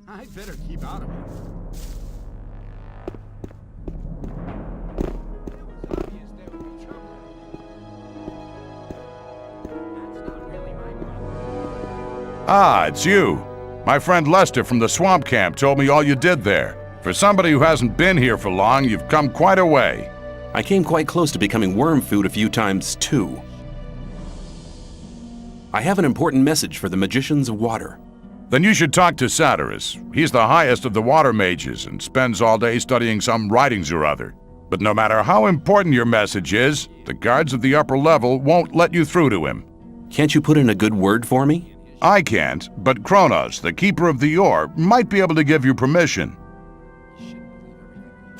I'd better keep out of it. It was obvious there would be trouble. Ah, it's you. My friend Lester from the swamp camp told me all you did there. For somebody who hasn't been here for long, you've come quite a way. I came quite close to becoming worm food a few times, too. I have an important message for the magicians of water. Then you should talk to Satyrus. He's the highest of the water mages and spends all day studying some writings or other. But no matter how important your message is, the guards of the upper level won't let you through to him. Can't you put in a good word for me? I can't, but Kronos, the keeper of the ore, might be able to give you permission.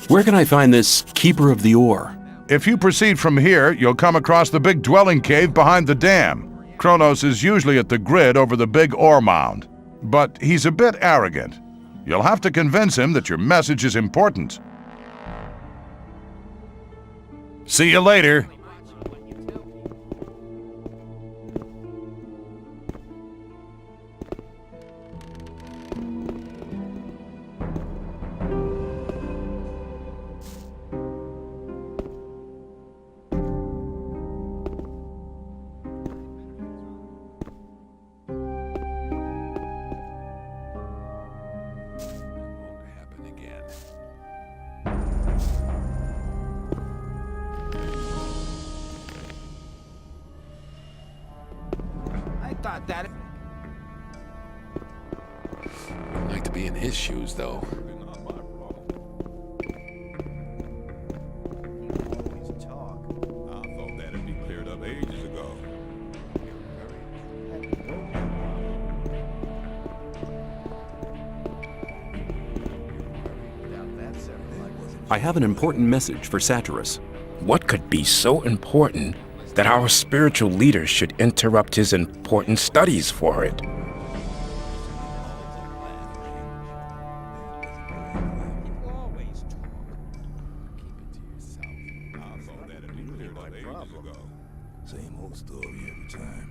Where can I find this keeper of the ore? If you proceed from here, you'll come across the big dwelling cave behind the dam. Kronos is usually at the grid over the big ore mound. But he's a bit arrogant. You'll have to convince him that your message is important. See you later. That I'd like to be in his shoes, though. I thought that'd be cleared up ages ago. I have an important message for Satyrus. What could be so important that our spiritual leaders should interrupt his important studies for it? Same old story every time.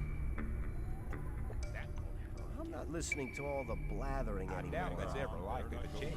I'm not listening to all the blathering anymore. That's ever likely to change.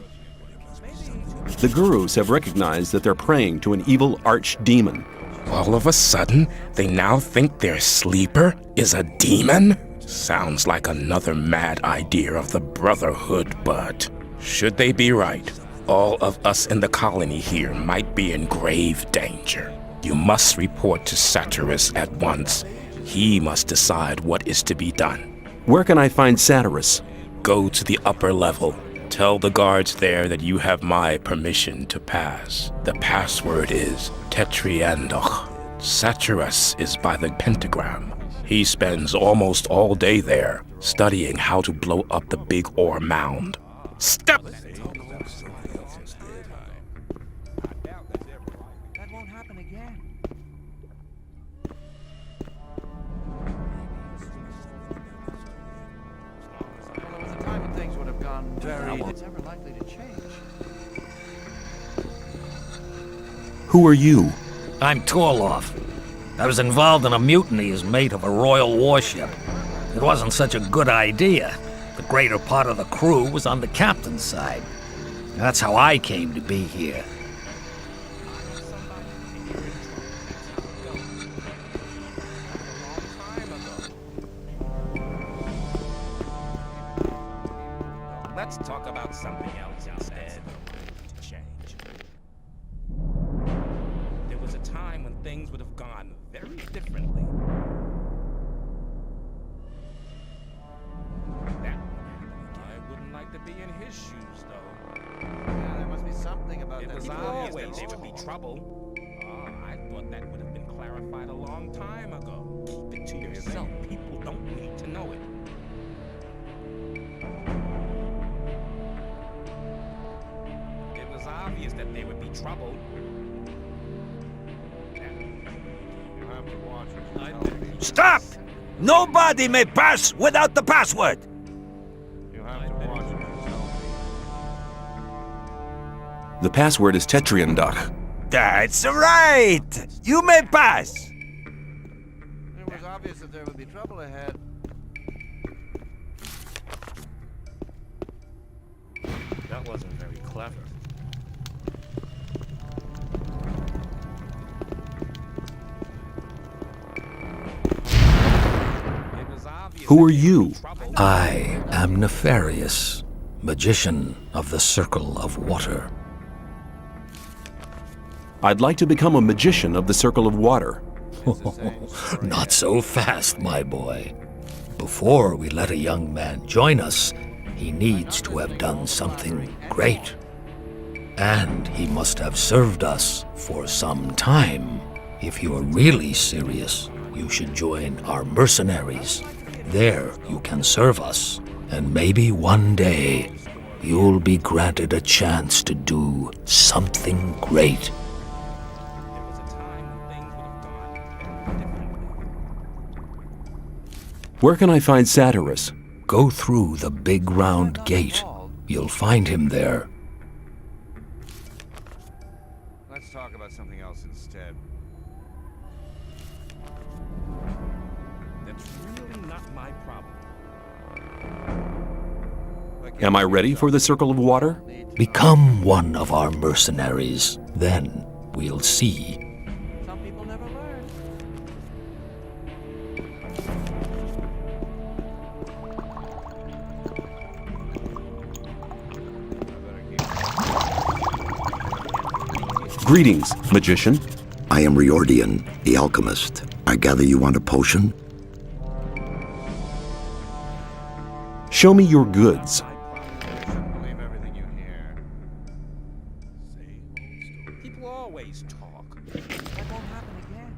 The gurus have recognized that they're praying to an evil archdemon. All of a sudden, they now think their sleeper is a demon? Sounds like another mad idea of the Brotherhood, but should they be right, all of us in the colony here might be in grave danger. You must report to Satyrus at once. He must decide what is to be done. Where can I find Satyrus? Go to the upper level. Tell the guards there that you have my permission to pass. The password is Tetriandoch. Satyrus is by the pentagram. He spends almost all day there, studying how to blow up the big ore mound. Stop! That won't happen again. Well, there was a time when things would have gone very... It's ever likely to change. Who are you? I'm Torloff. I was involved in a mutiny as mate of a royal warship. It wasn't such a good idea. The greater part of the crew was on the captain's side. That's how I came to be here. Let's talk about something else instead. Change. There was a time when things would have gone very differently. I wouldn't like to be in his shoes, though. Yeah, there must be something about It that. was People obvious always that there would be talk. trouble. I thought that would have been clarified a long time ago. Keep it to yourself. People don't need to know it. It was obvious that there would be trouble. You have to watch what you tell me. Stop! Nobody may pass without the password! You have to watch what you tell me. The password is Tetriandoch. That's right! You may pass! It was obvious that there would be trouble ahead. That wasn't very clever. It was obvious Who are you? I am Nefarious, magician of the Circle of Water. I'd like to become a magician of the Circle of Water. Not so fast, my boy. Before we let a young man join us, he needs to have done something great. And he must have served us for some time. If you are really serious, you should join our mercenaries. There you can serve us, and maybe one day you'll be granted a chance to do something great. Where can I find Satyrus? Go through the big round gate. You'll find him there. Let's talk about something else instead. That's really not my problem. Am I ready for the Circle of Water? Become one of our mercenaries. Then we'll see. Some people never learn. Greetings, magician. I am Riordian, the alchemist. I gather you want a potion? Show me your goods. Believe everything you hear. People always talk. That won't happen again.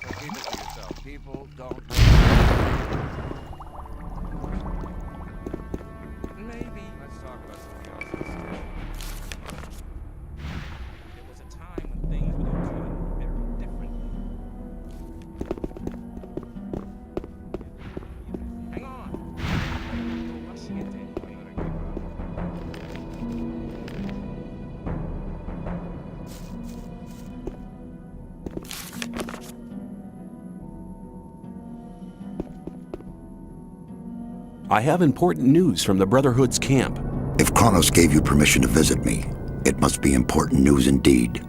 So keep it to yourself. People don't. Maybe. Let's talk about something else instead. There was a time when things would have gone very differently. Hang on. You're rushing it in. I have important news from the Brotherhood's camp. If Kronos gave you permission to visit me, it must be important news indeed.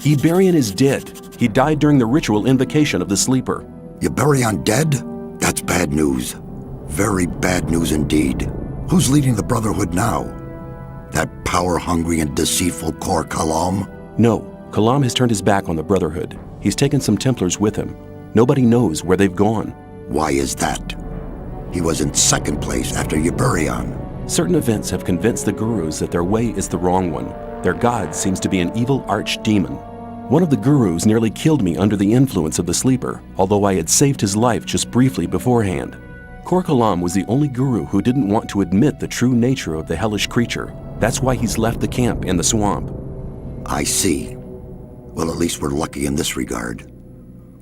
Iberian is dead. He died during the ritual invocation of the Sleeper. Yuberion dead? That's bad news. Very bad news indeed. Who's leading the Brotherhood now? That power-hungry and deceitful Kor Kalam? No, Kalam has turned his back on the Brotherhood. He's taken some Templars with him. Nobody knows where they've gone. Why is that? He was in second place after Yuberion. Certain events have convinced the gurus that their way is the wrong one. Their god seems to be an evil archdemon. One of the gurus nearly killed me under the influence of the Sleeper, although I had saved his life just briefly beforehand. Kor Kalam was the only guru who didn't want to admit the true nature of the hellish creature. That's why he's left the camp in the swamp. I see. Well, at least we're lucky in this regard.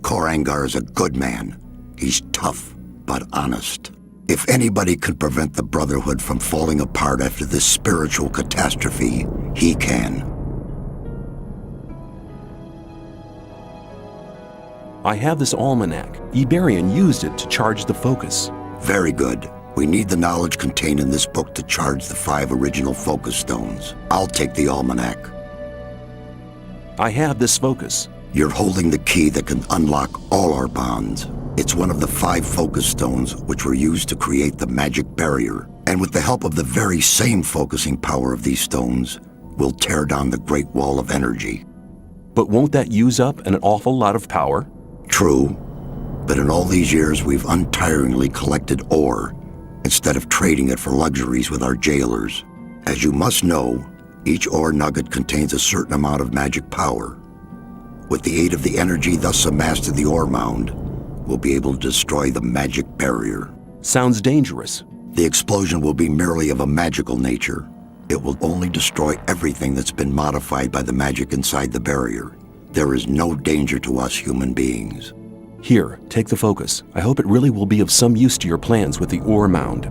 Kor Angar is a good man. He's tough, but honest. If anybody could prevent the Brotherhood from falling apart after this spiritual catastrophe, he can. I have this almanac. Iberian used it to charge the focus. Very good. We need the knowledge contained in this book to charge the 5 original focus stones. I'll take the almanac. I have this focus. You're holding the key that can unlock all our bonds. It's one of the 5 focus stones which were used to create the magic barrier. And with the help of the very same focusing power of these stones, we'll tear down the Great Wall of Energy. But won't that use up an awful lot of power? True, but in all these years we've untiringly collected ore instead of trading it for luxuries with our jailers. As you must know, each ore nugget contains a certain amount of magic power. With the aid of the energy thus amassed in the ore mound, we'll be able to destroy the magic barrier. Sounds dangerous. The explosion will be merely of a magical nature. It will only destroy everything that's been modified by the magic inside the barrier. There is no danger to us human beings. Here, take the focus. I hope it really will be of some use to your plans with the ore mound.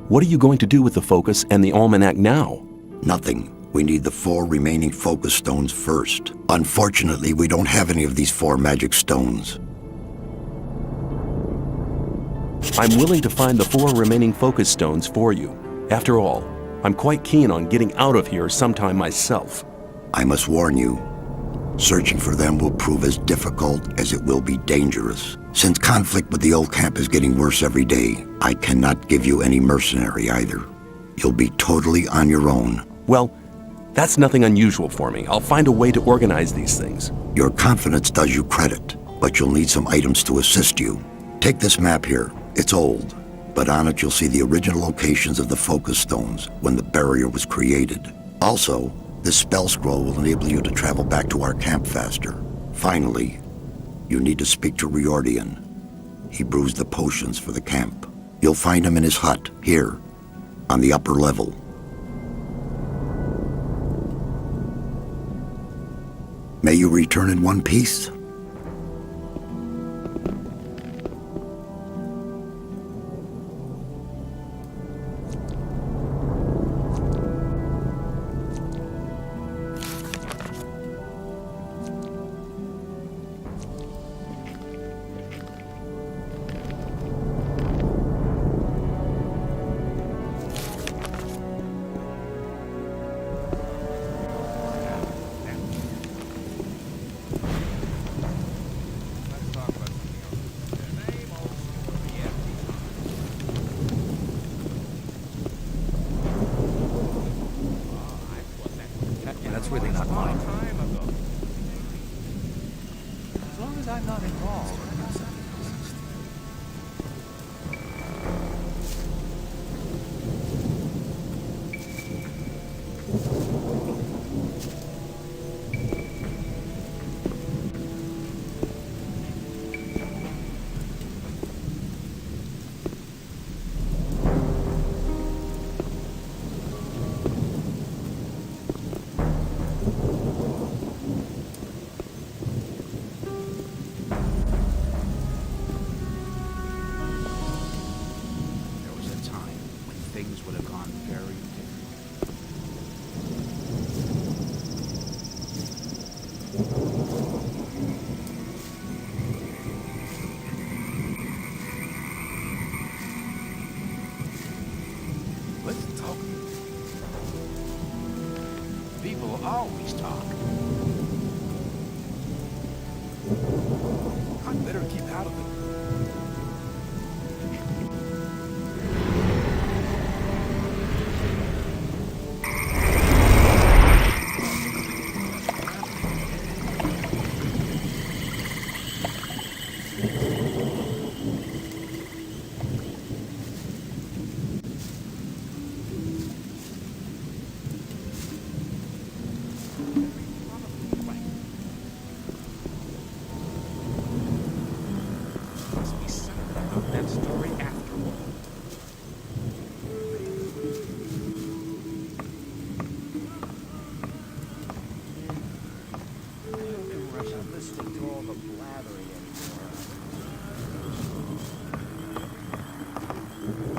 What are you going to do with the focus and the almanac now? Nothing. We need the 4 remaining focus stones first. Unfortunately, we don't have any of these 4 magic stones. I'm willing to find the 4 remaining focus stones for you. After all, I'm quite keen on getting out of here sometime myself. I must warn you, searching for them will prove as difficult as it will be dangerous. Since conflict with the old camp is getting worse every day, I cannot give you any mercenary either. You'll be totally on your own. Well, that's nothing unusual for me. I'll find a way to organize these things. Your confidence does you credit, but you'll need some items to assist you. Take this map here. It's old, but on it you'll see the original locations of the focus stones when the barrier was created. Also, this spell scroll will enable you to travel back to our camp faster. Finally, you need to speak to Riordian. He brews the potions for the camp. You'll find him in his hut, here, on the upper level. May you return in one piece. That's really not mine. As long as I'm not involved. There was a time when things would have gone very differently. Let's talk. People always talk. I better keep out of it.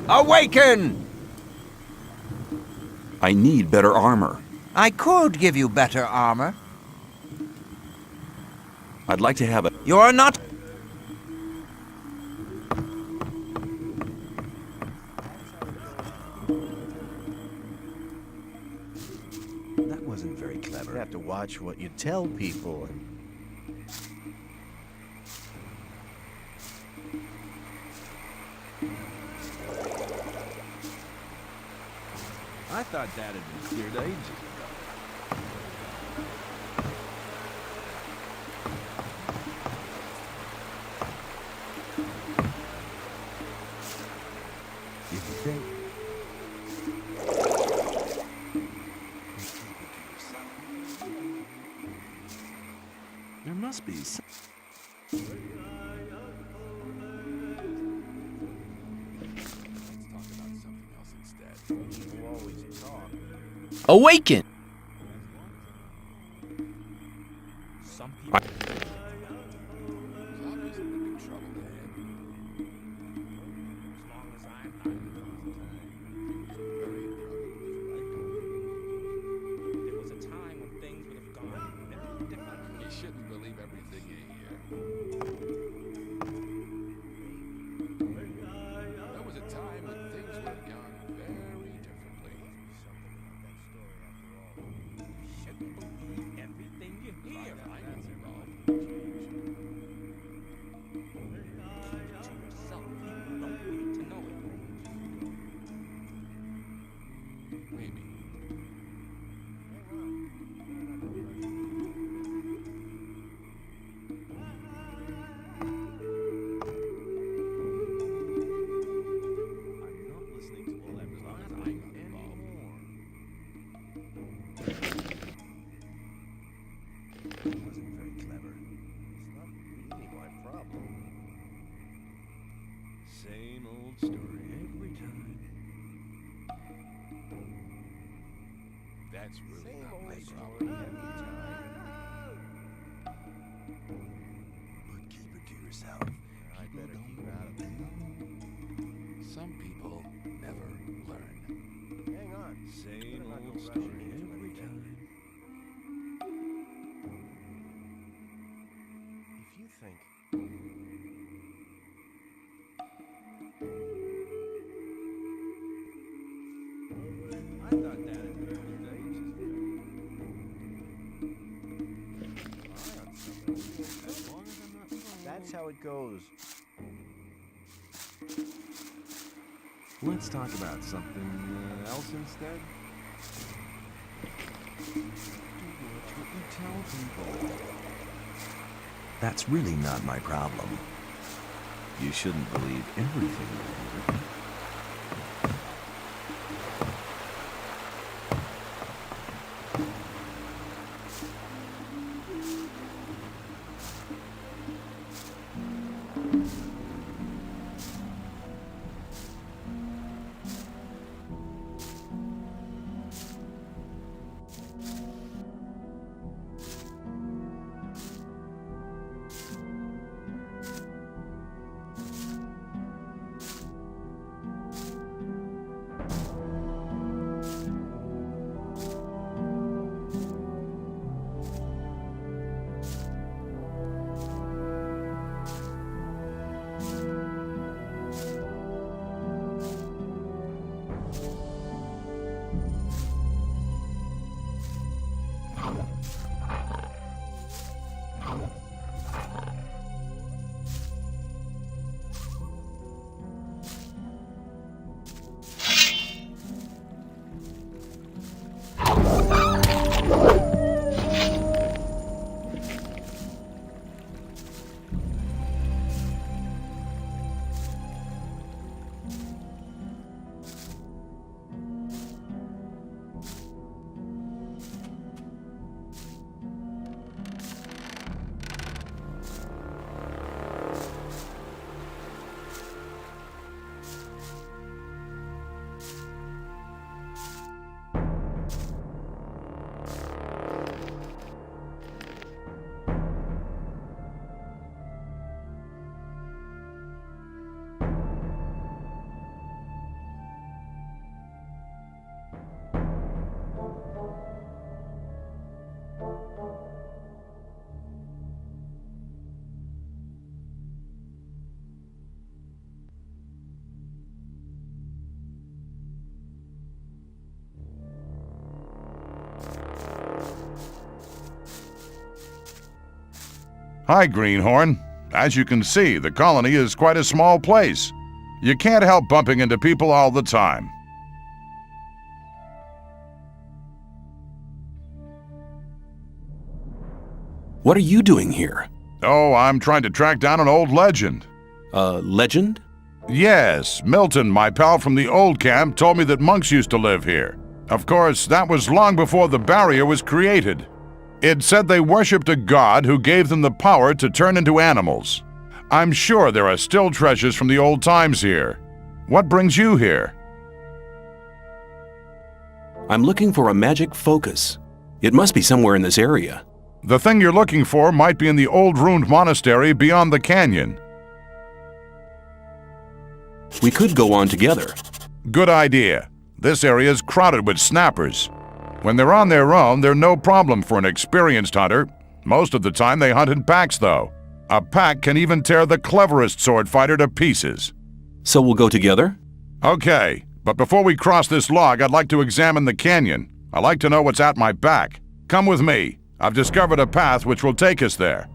Awaken! I need better armor. I could give you better armor. I'd like to have it. You're not... That wasn't very clever. You have to watch what you tell people. I thought that had been cleared ages ago. You think? There must be some... Awaken! You shouldn't believe everything you hear. There was a time when things would have gone very differently. That's really not my problem. But keep it to yourself. I better keep out of it. Some people never learn. Hang on. Same Better not old go story rushing into every anything. time. If you think I thought that had been cleared ages ago. As long as I'm not wrong. That's how it goes. Let's talk about something else instead. Do what you tell people. That's really not my problem. You shouldn't believe everything you hear. Hi, Greenhorn. As you can see, the colony is quite a small place. You can't help bumping into people all the time. What are you doing here? Oh, I'm trying to track down an old legend. Legend? Yes, Milton, my pal from the old camp, told me that monks used to live here. Of course, that was long before the barrier was created. It said they worshipped a god who gave them the power to turn into animals. I'm sure there are still treasures from the old times here. What brings you here? I'm looking for a magic focus. It must be somewhere in this area. The thing you're looking for might be in the old ruined monastery beyond the canyon. We could go on together. Good idea. This area is crowded with snappers. When they're on their own, they're no problem for an experienced hunter. Most of the time they hunt in packs, though. A pack can even tear the cleverest sword fighter to pieces. So we'll go together? Okay, but before we cross this log, I'd like to examine the canyon. I like to know what's at my back. Come with me. I've discovered a path which will take us there.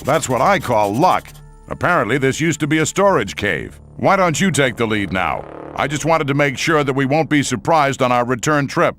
That's what I call luck. Apparently, this used to be a storage cave. Why don't you take the lead now? I just wanted to make sure that we won't be surprised on our return trip.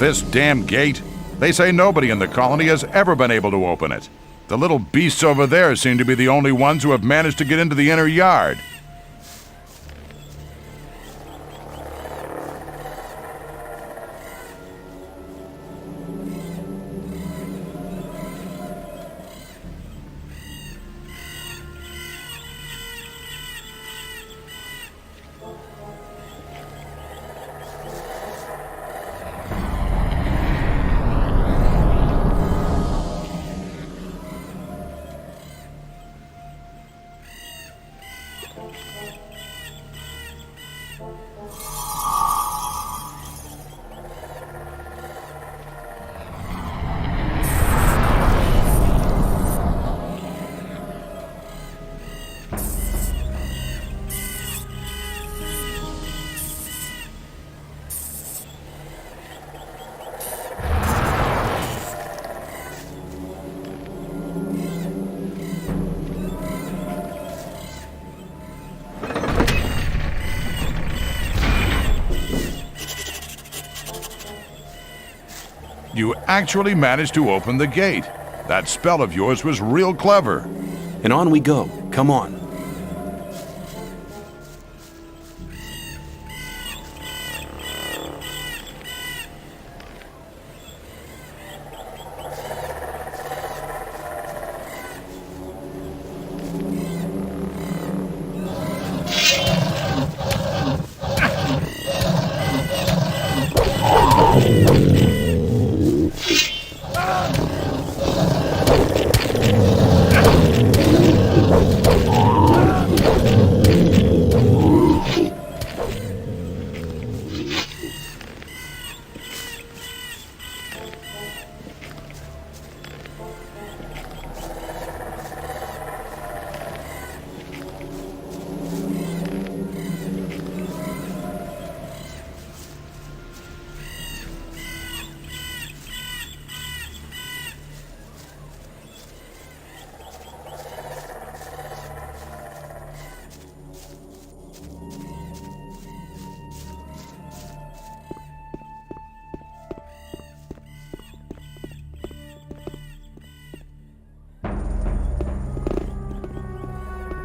This damn gate? They say nobody in the colony has ever been able to open it. The little beasts over there seem to be the only ones who have managed to get into the inner yard. You actually managed to open the gate. That spell of yours was real clever. And on we go. Come on.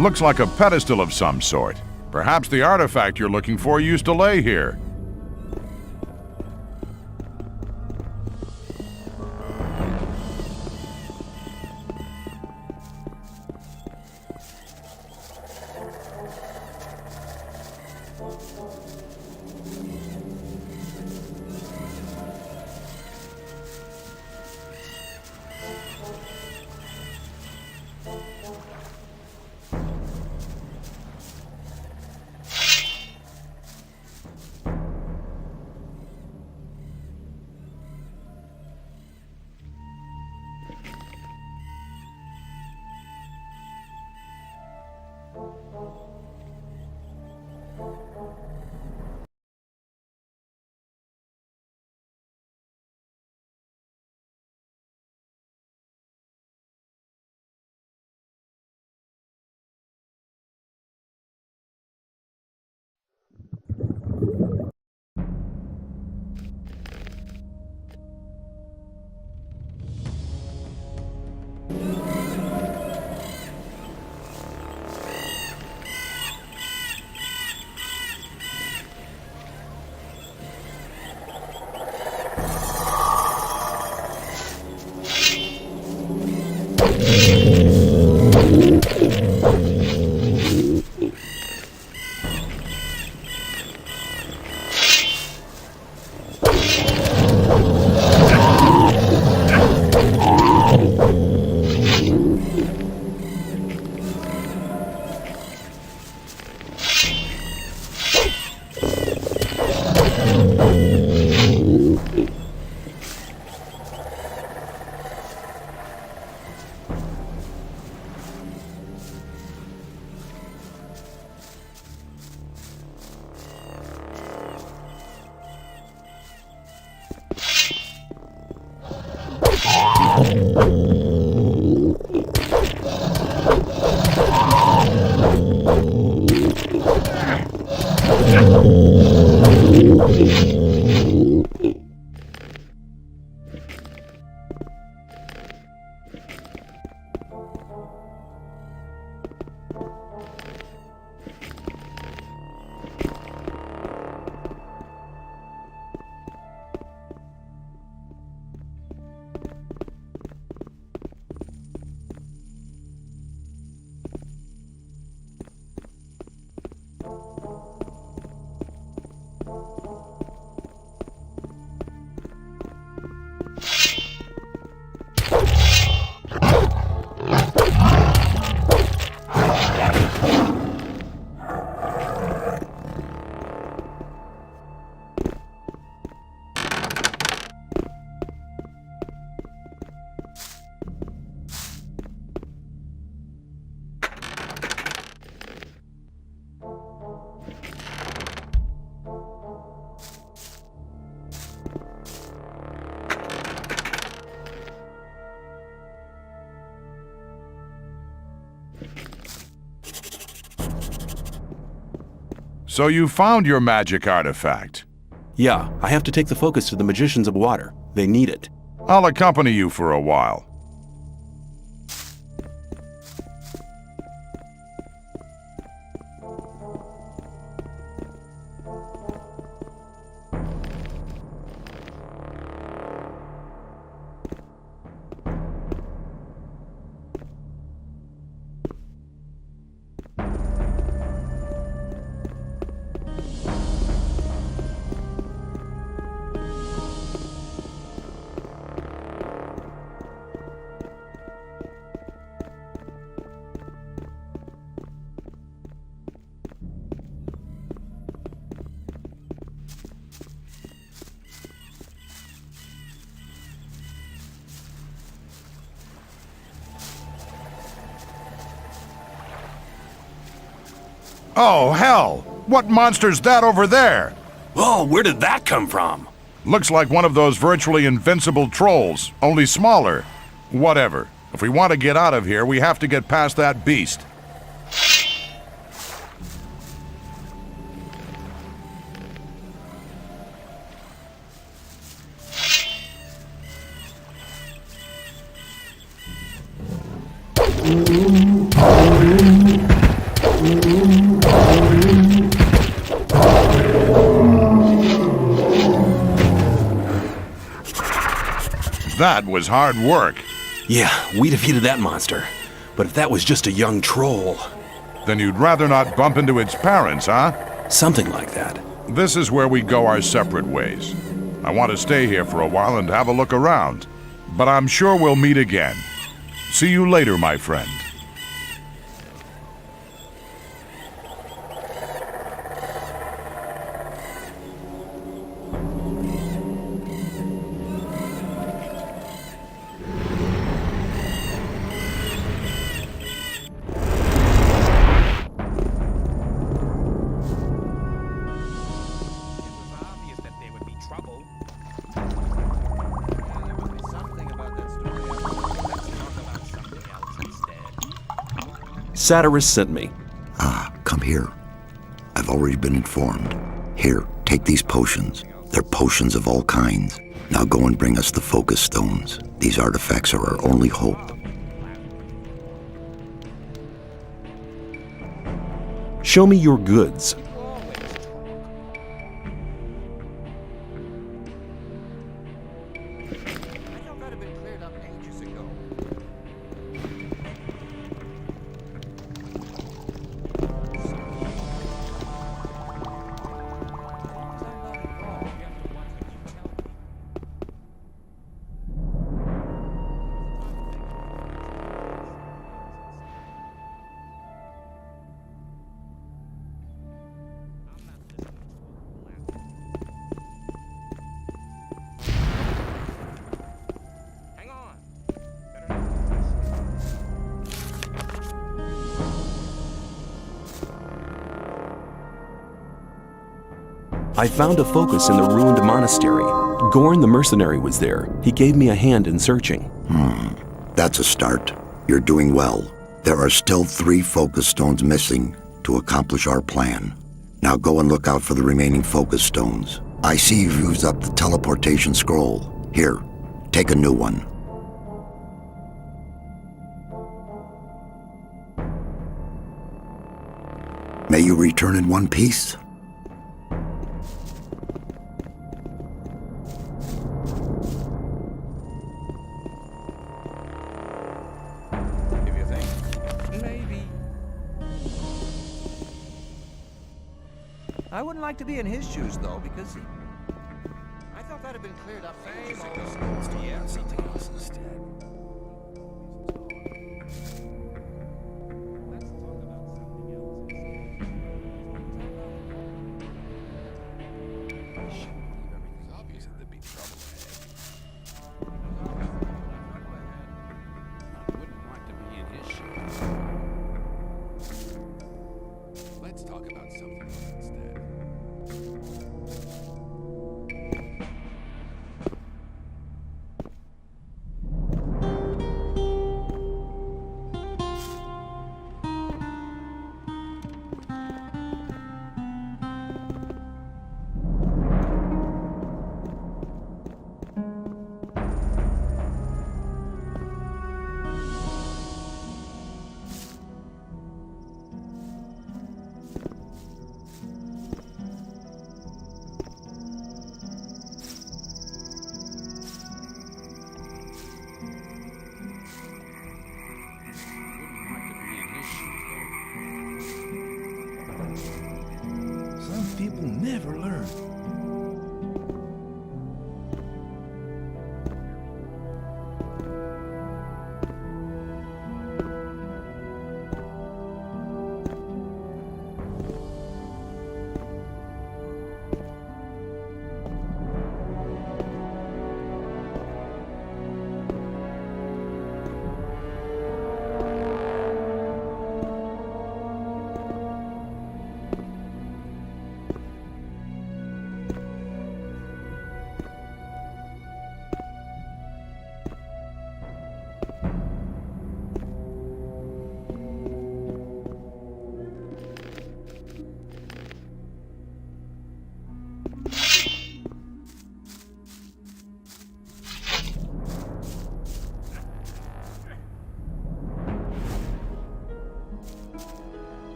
Looks like a pedestal of some sort. Perhaps the artifact you're looking for used to lay here. So you found your magic artifact. Yeah, I have to take the focus to the Magicians of Water. They need it. I'll accompany you for a while. Oh, hell! What monster's that over there? Oh, where did that come from? Looks like one of those virtually invincible trolls, only smaller. Whatever. If we want to get out of here, we have to get past that beast. That was hard work. Yeah, we defeated that monster. But if that was just a young troll... Then you'd rather not bump into its parents, huh? Something like that. This is where we go our separate ways. I want to stay here for a while and have a look around. But I'm sure we'll meet again. See you later, my friend. Satyrus sent me. Ah, come here. I've already been informed. Here, take these potions. They're potions of all kinds. Now go and bring us the focus stones. These artifacts are our only hope. Show me your goods. I found a focus in the ruined monastery. Gorn the mercenary was there. He gave me a hand in searching. That's a start. You're doing well. There are still 3 focus stones missing to accomplish our plan. Now go and look out for the remaining focus stones. I see you've used up the teleportation scroll. Here, take a new one. May you return in one piece. I wouldn't like to be in his shoes, though, because I thought that had been cleared up ages ago. Yeah, something else instead. Everything's obvious that there'd be trouble ahead. I wouldn't want to be in his shoes. Let's talk about something else instead.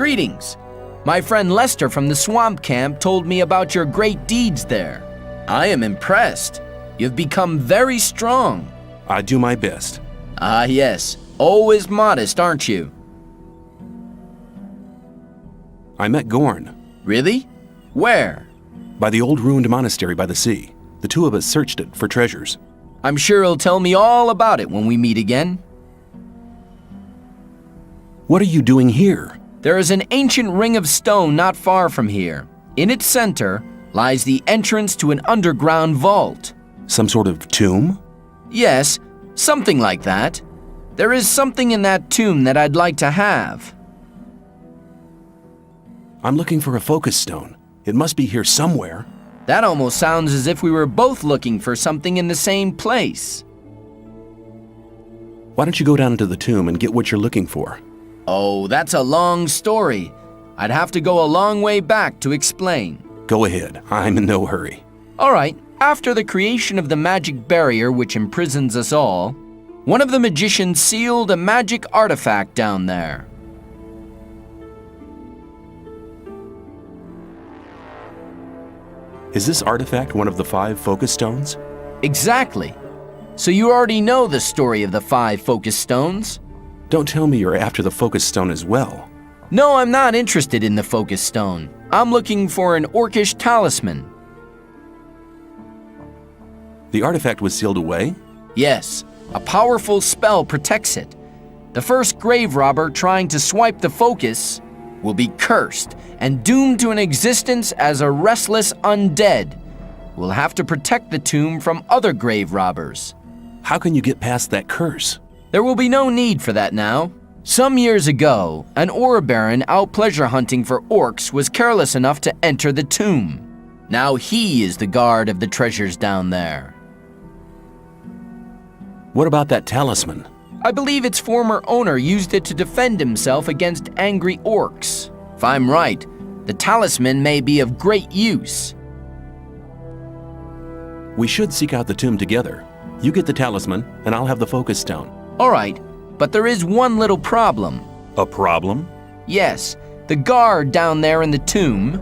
Greetings. My friend Lester from the swamp camp told me about your great deeds there. I am impressed. You've become very strong. I do my best. Ah, yes. Always modest, aren't you? I met Gorn. Really? Where? By the old ruined monastery by the sea. The two of us searched it for treasures. I'm sure he'll tell me all about it when we meet again. What are you doing here? There is an ancient ring of stone not far from here. In its center lies the entrance to an underground vault. Some sort of tomb? Yes, something like that. There is something in that tomb that I'd like to have. I'm looking for a focus stone. It must be here somewhere. That almost sounds as if we were both looking for something in the same place. Why don't you go down into the tomb and get what you're looking for? Oh, that's a long story. I'd have to go a long way back to explain. Go ahead. I'm in no hurry. All right. After the creation of the magic barrier which imprisons us all, one of the magicians sealed a magic artifact down there. Is this artifact one of the 5 focus stones? Exactly. So you already know the story of the 5 focus stones? Don't tell me you're after the focus stone as well. No, I'm not interested in the focus stone. I'm looking for an orcish talisman. The artifact was sealed away? Yes, a powerful spell protects it. The first grave robber trying to swipe the focus will be cursed and doomed to an existence as a restless undead. We'll have to protect the tomb from other grave robbers. How can you get past that curse? There will be no need for that now. Some years ago, an ore baron out pleasure hunting for orcs was careless enough to enter the tomb. Now he is the guard of the treasures down there. What about that talisman? I believe its former owner used it to defend himself against angry orcs. If I'm right, the talisman may be of great use. We should seek out the tomb together. You get the talisman, and I'll have the focus stone. All right, but there is one little problem. A problem? Yes, the guard down there in the tomb.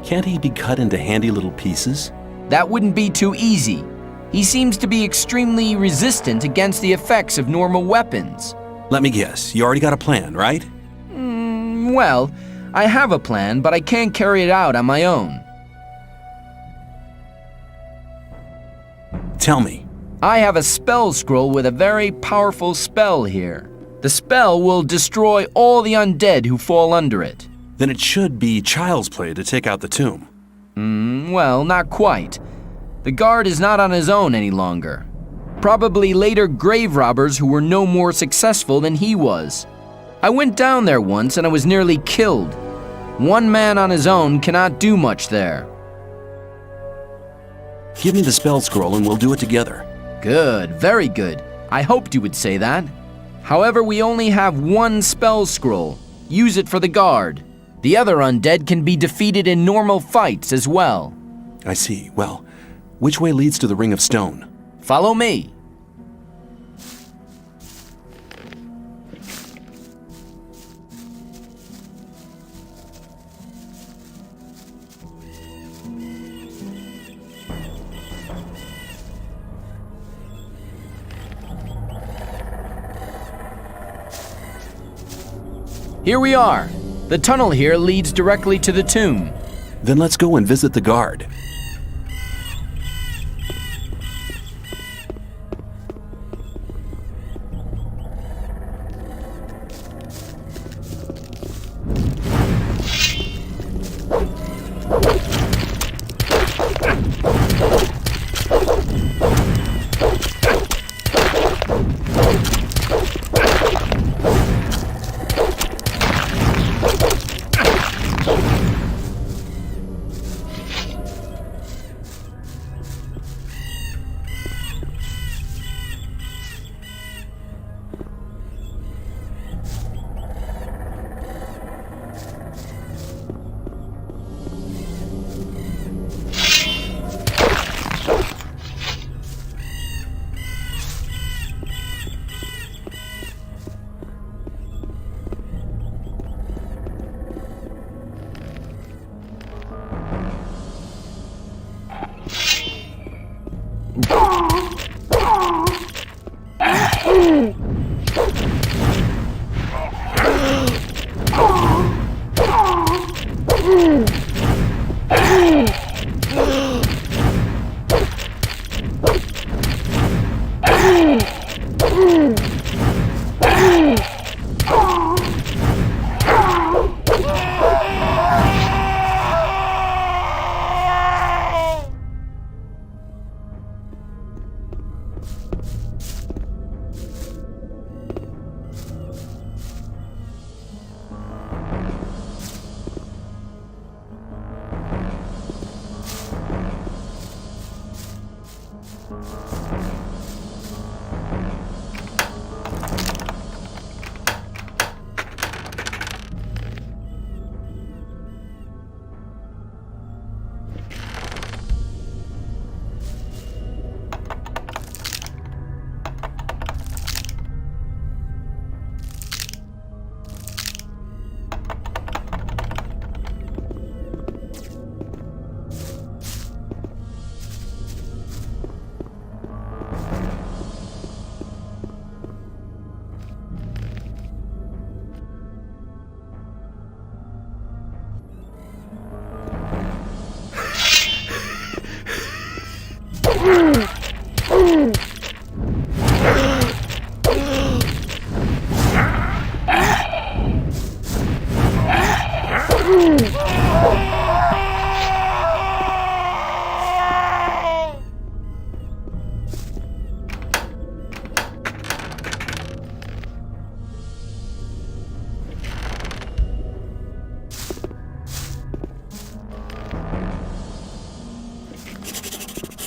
Can't he be cut into handy little pieces? That wouldn't be too easy. He seems to be extremely resistant against the effects of normal weapons. Let me guess, you already got a plan, right? Well, I have a plan, but I can't carry it out on my own. Tell me. I have a spell scroll with a very powerful spell here. The spell will destroy all the undead who fall under it. Then it should be child's play to take out the tomb. Well, not quite. The guard is not on his own any longer. Probably later grave robbers who were no more successful than he was. I went down there once and I was nearly killed. One man on his own cannot do much there. Give me the spell scroll and we'll do it together. Good, very good. I hoped you would say that. However, we only have one spell scroll. Use it for the guard. The other undead can be defeated in normal fights as well. I see. Well, which way leads to the Ring of Stone? Follow me. Here we are. The tunnel here leads directly to the tomb. Then let's go and visit the guard.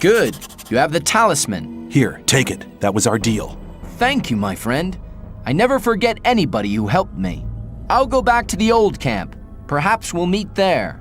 Good. You have the talisman. Here, take it. That was our deal. Thank you, my friend. I never forget anybody who helped me. I'll go back to the old camp. Perhaps we'll meet there.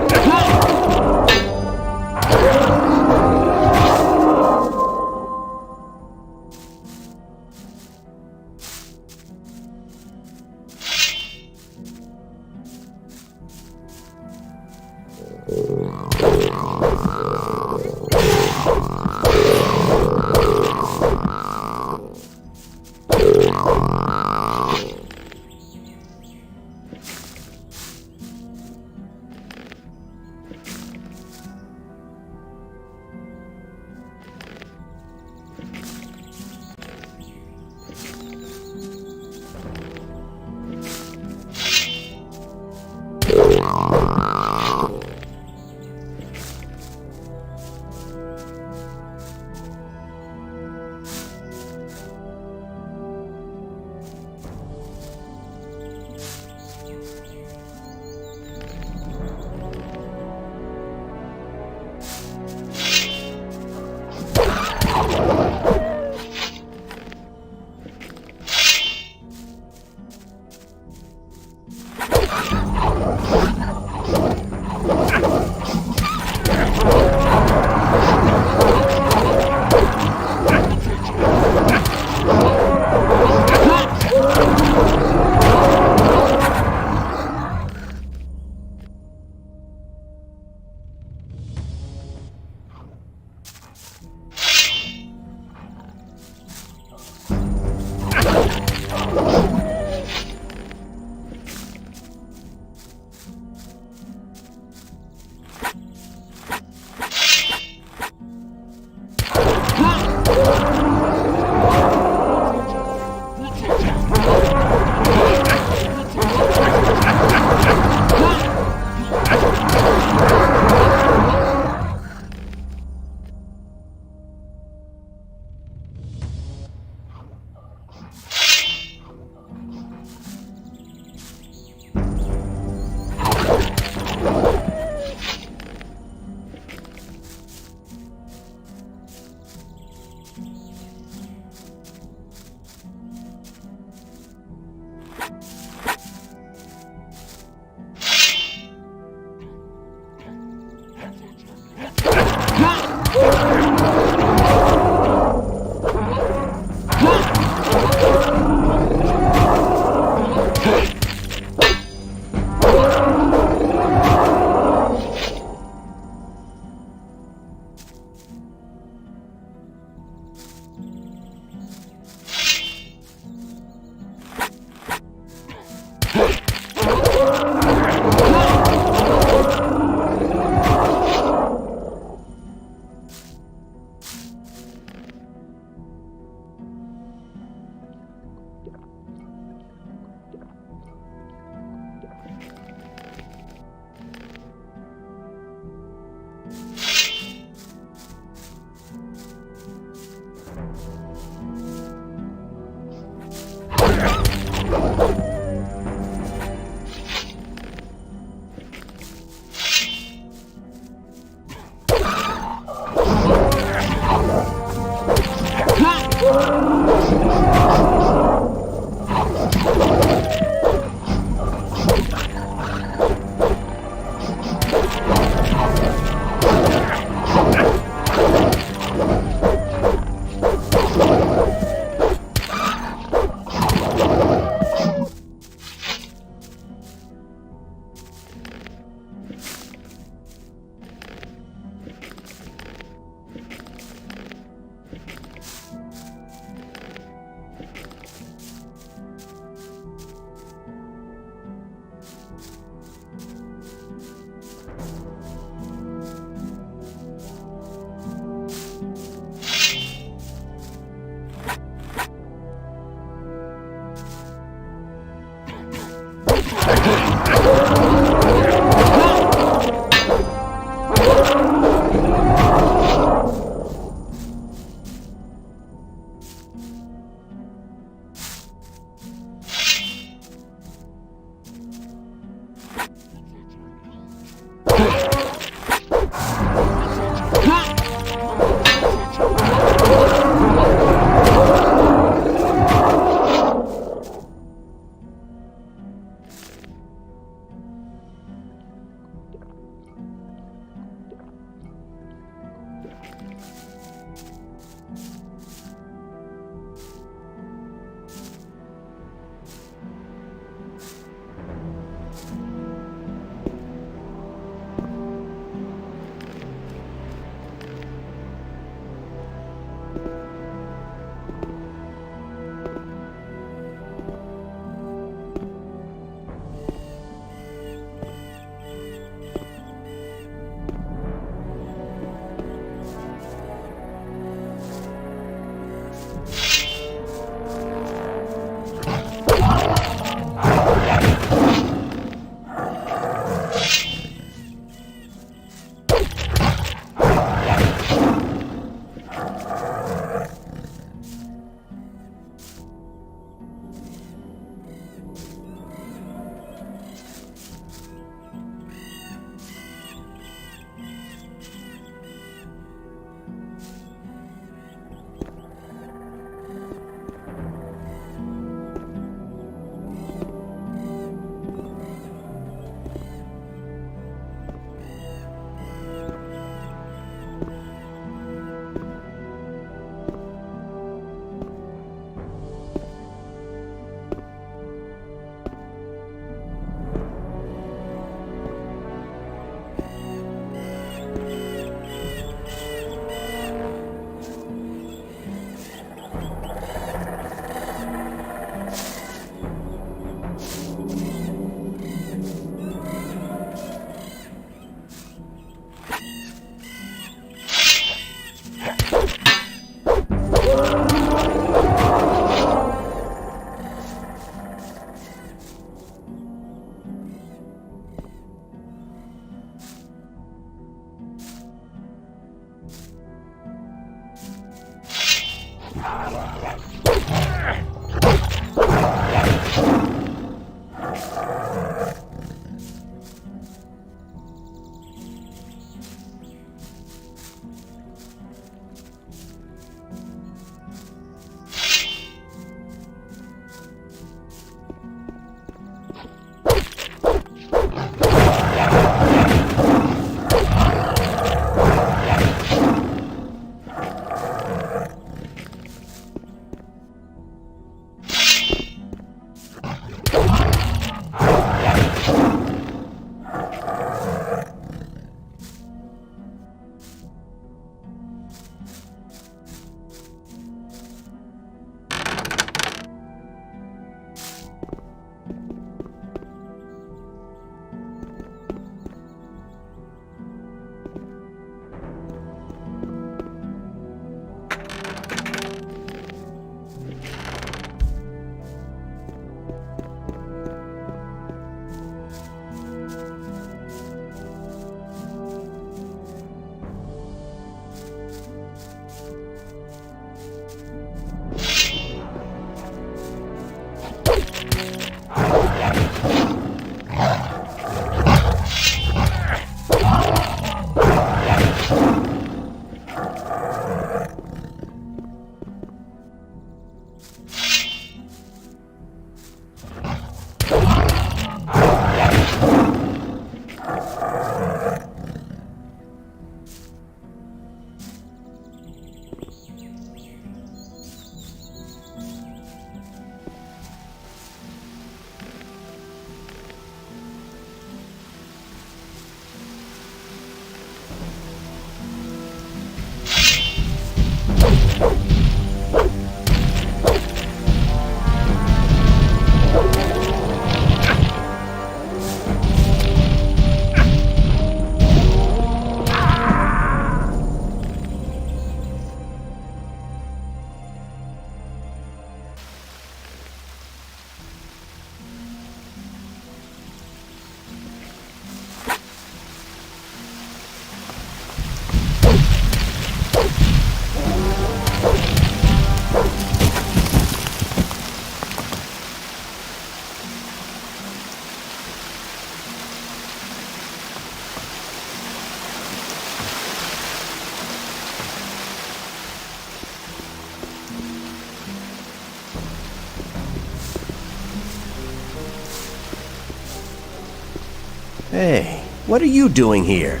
Hey, what are you doing here?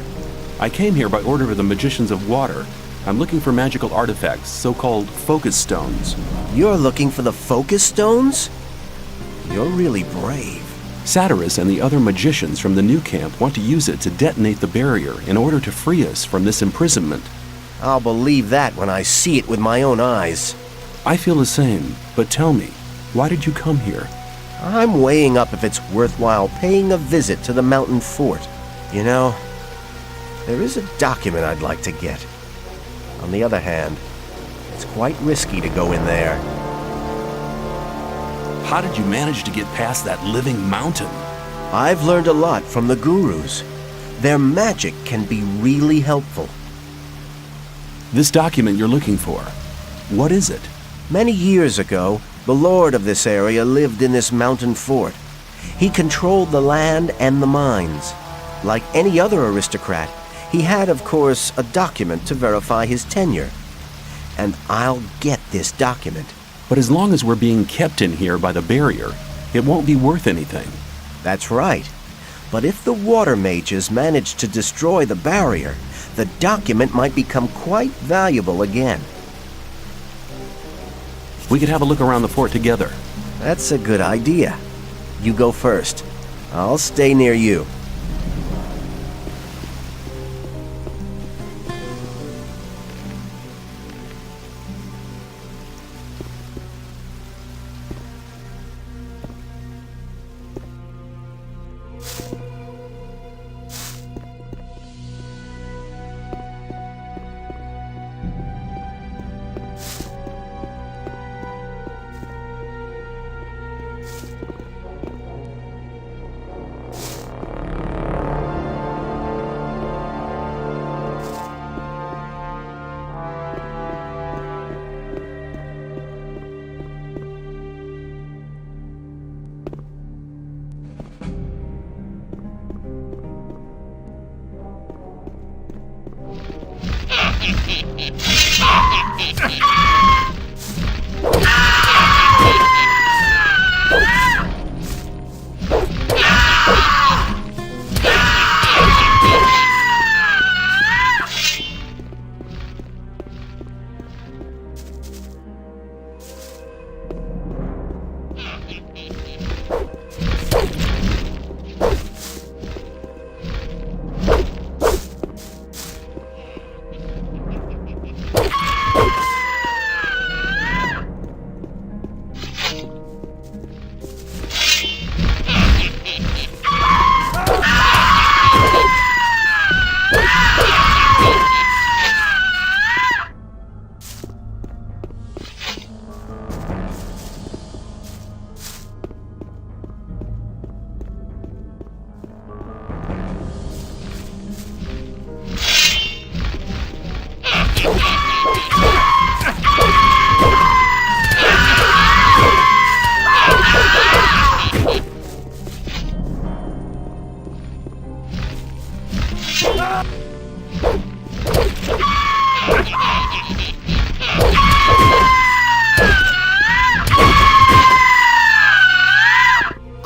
I came here by order of the magicians of water. I'm looking for magical artifacts, so-called focus stones. You're looking for the focus stones? You're really brave. Satyrus and the other magicians from the new camp want to use it to detonate the barrier in order to free us from this imprisonment. I'll believe that when I see it with my own eyes. I feel the same, but tell me, why did you come here? I'm weighing up if it's worthwhile paying a visit to the mountain fort. You know, there is a document I'd like to get. On the other hand, it's quite risky to go in there. How did you manage to get past that living mountain? I've learned a lot from the gurus. Their magic can be really helpful. This document you're looking for, what is it? Many years ago, the lord of this area lived in this mountain fort. He controlled the land and the mines. Like any other aristocrat, he had, of course, a document to verify his tenure. And I'll get this document. But as long as we're being kept in here by the barrier, it won't be worth anything. That's right. But if the water mages manage to destroy the barrier, the document might become quite valuable again. We could have a look around the fort together. That's a good idea. You go first. I'll stay near you.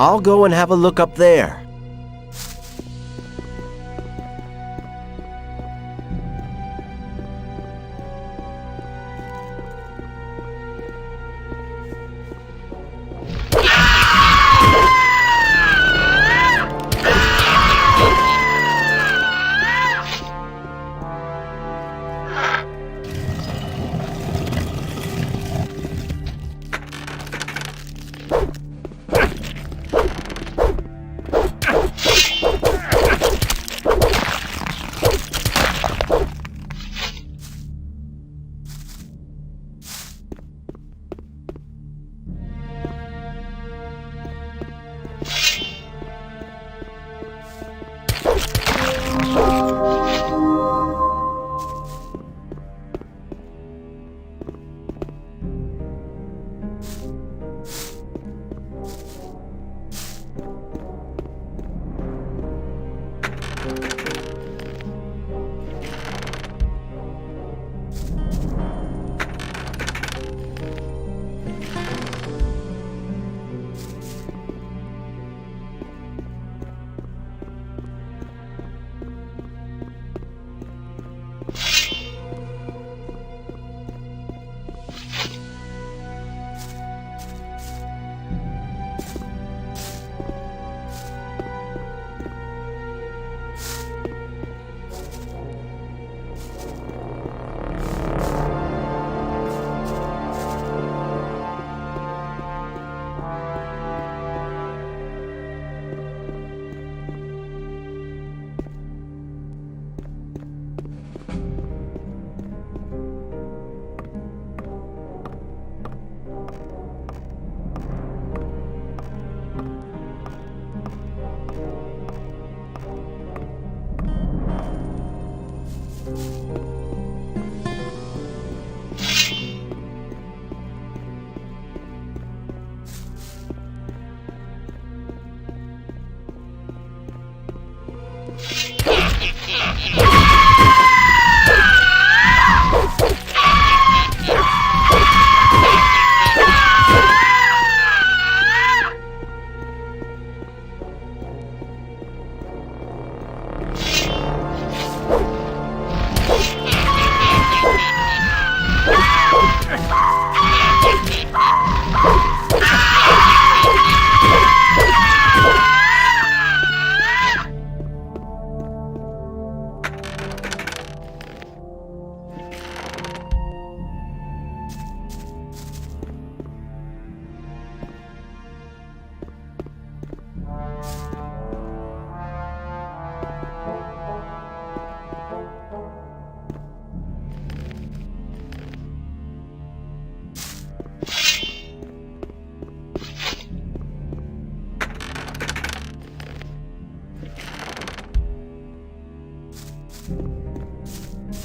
I'll go and have a look up there.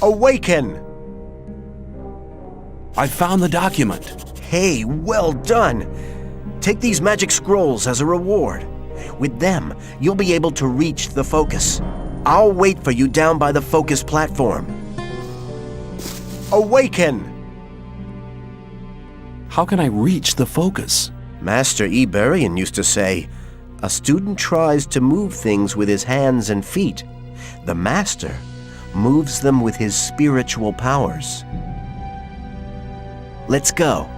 Awaken! I found the document. Hey, well done! Take these magic scrolls as a reward. With them, you'll be able to reach the focus. I'll wait for you down by the focus platform. Awaken! How can I reach the focus? Master Iberian used to say, a student tries to move things with his hands and feet. The master moves them with his spiritual powers. Let's go.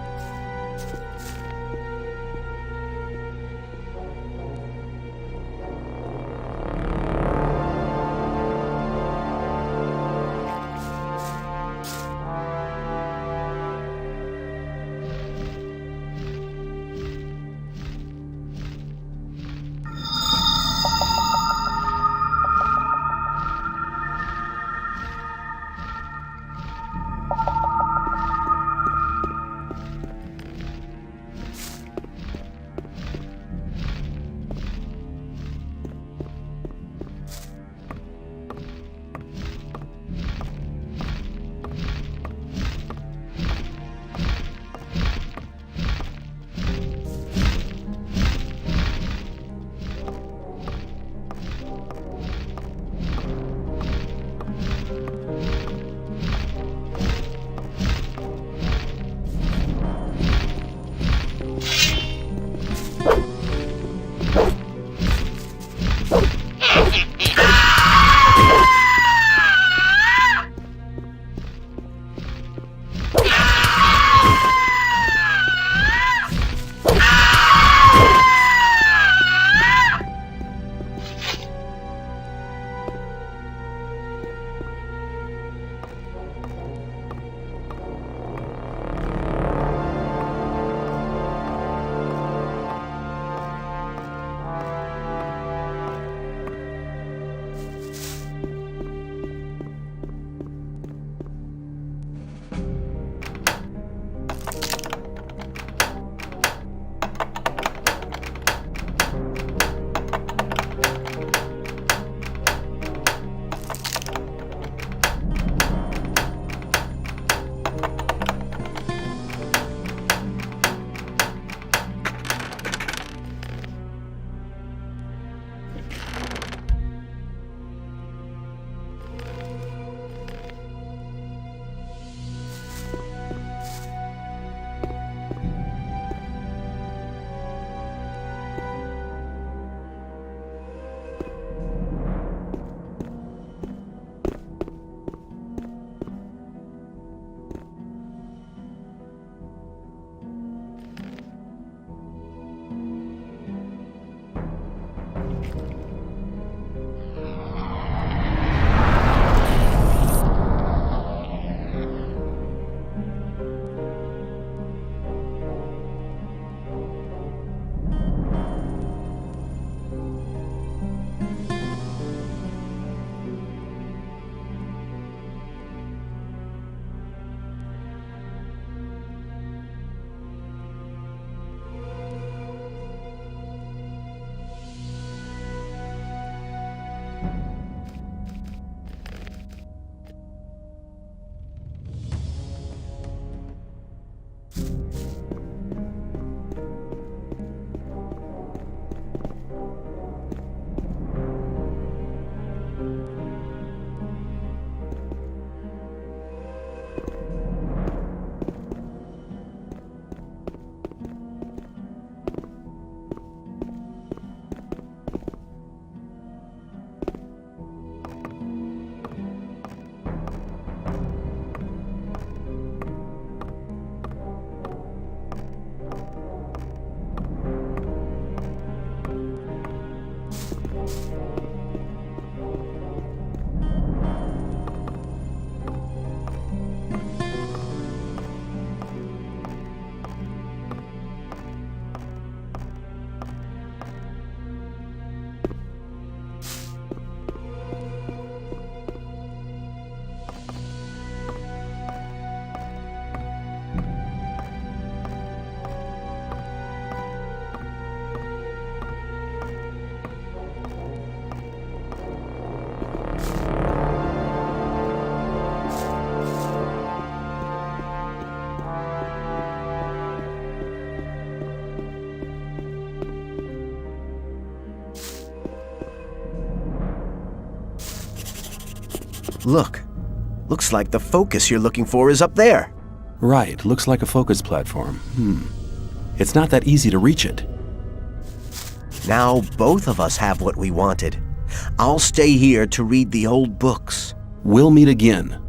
Look. Looks like the focus you're looking for is up there. Right, looks like a focus platform. It's not that easy to reach it. Now both of us have what we wanted. I'll stay here to read the old books. We'll meet again.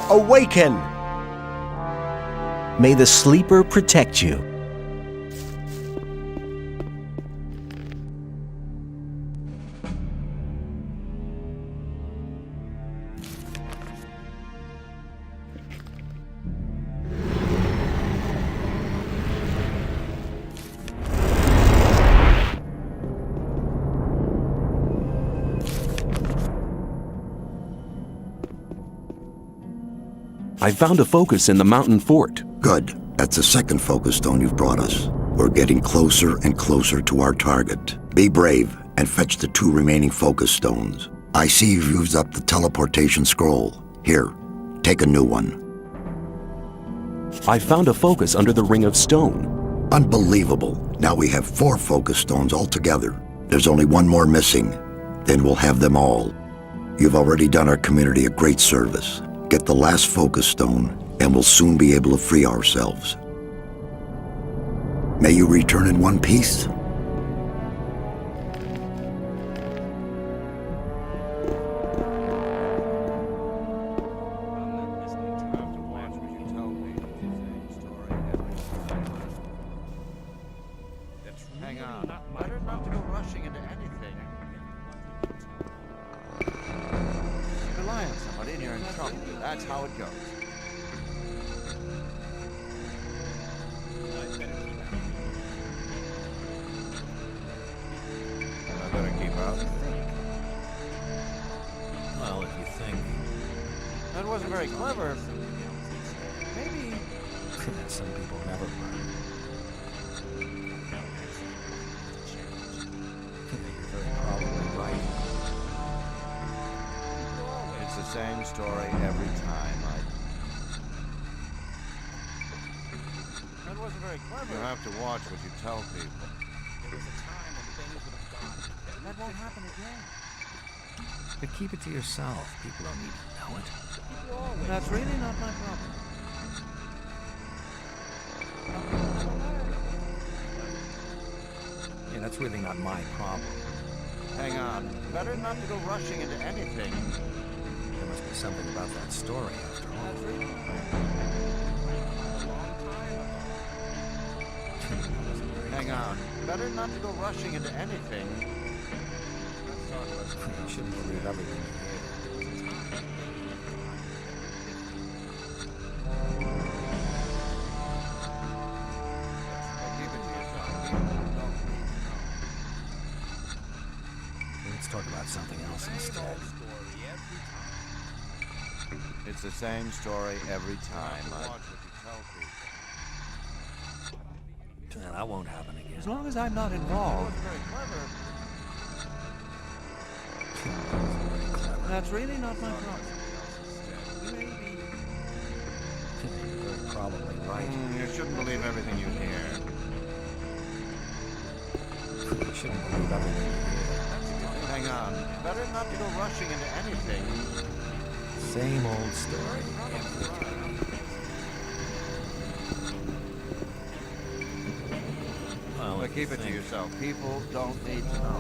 Awaken! May the sleeper protect you. I found a focus in the mountain fort. Good. That's the second focus stone you've brought us. We're getting closer and closer to our target. Be brave and fetch the 2 remaining focus stones. I see you've used up the teleportation scroll. Here, take a new one. I found a focus under the ring of stone. Unbelievable. Now we have 4 focus stones altogether. There's only 1 more missing. Then we'll have them all. You've already done our community a great service. Get the last focus stone, and we'll soon be able to free ourselves. May you return in one piece. Hang on. Better not to go rushing into anything. Rely on somebody and you're in trouble. That's how it goes. I better keep out. Well, if you think. That wasn't very clever. Maybe. Some people never learn. You're very probably right. It's the same story every time. That wasn't very clever. You have to watch what you tell people. There was a time when things would have gone. That won't happen again. But keep it to yourself. People don't need to know it. That's really not my problem. Yeah, that's really not my problem. Hang on. Better not to go rushing into anything. There must be something about that story after all. That's really Hang on. Better not to go rushing into anything. You shouldn't believe everything you hear. Let's talk about something else instead. It's the same story every time. That won't happen again. As long as I'm not involved. That's really not my problem. Maybe. You're probably right. You shouldn't believe everything you hear. You shouldn't believe everything you hear. Hang on. Better not to go rushing into anything. Same old story every time. Well, But keep it to yourself. People don't need to know.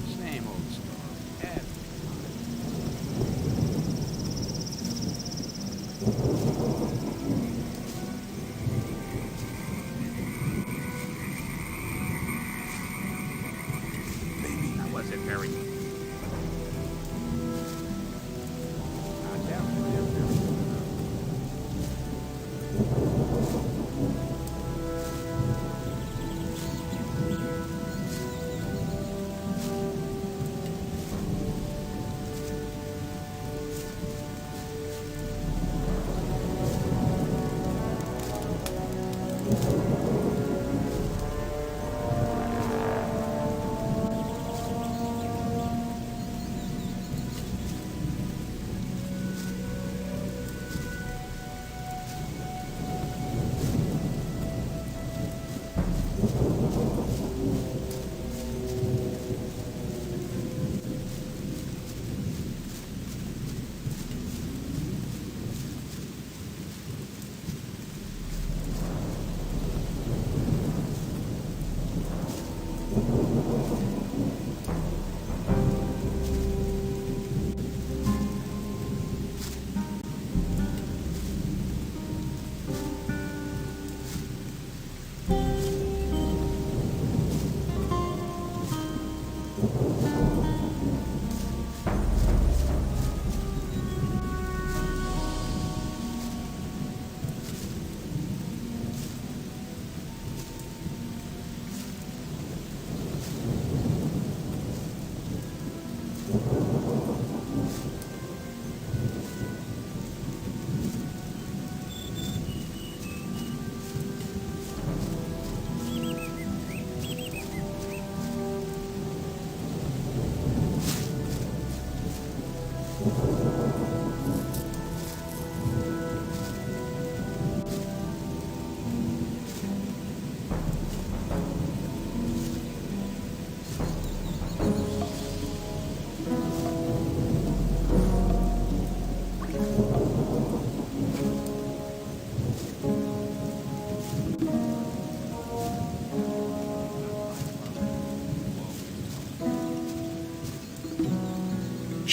Same old story. Was it very...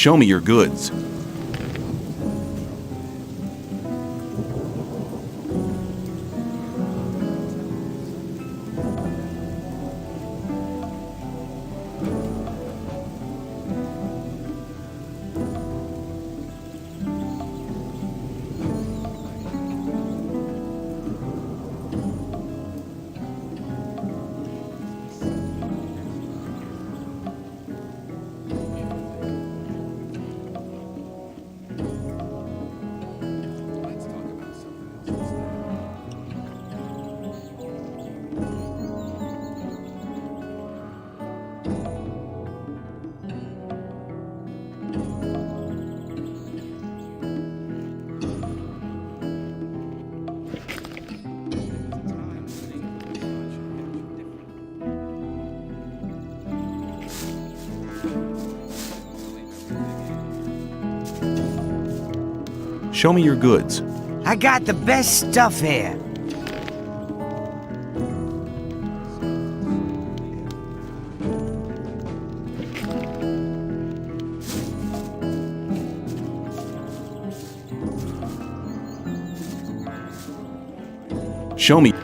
Show me your goods. Show me your goods. I got the best stuff here. Show me.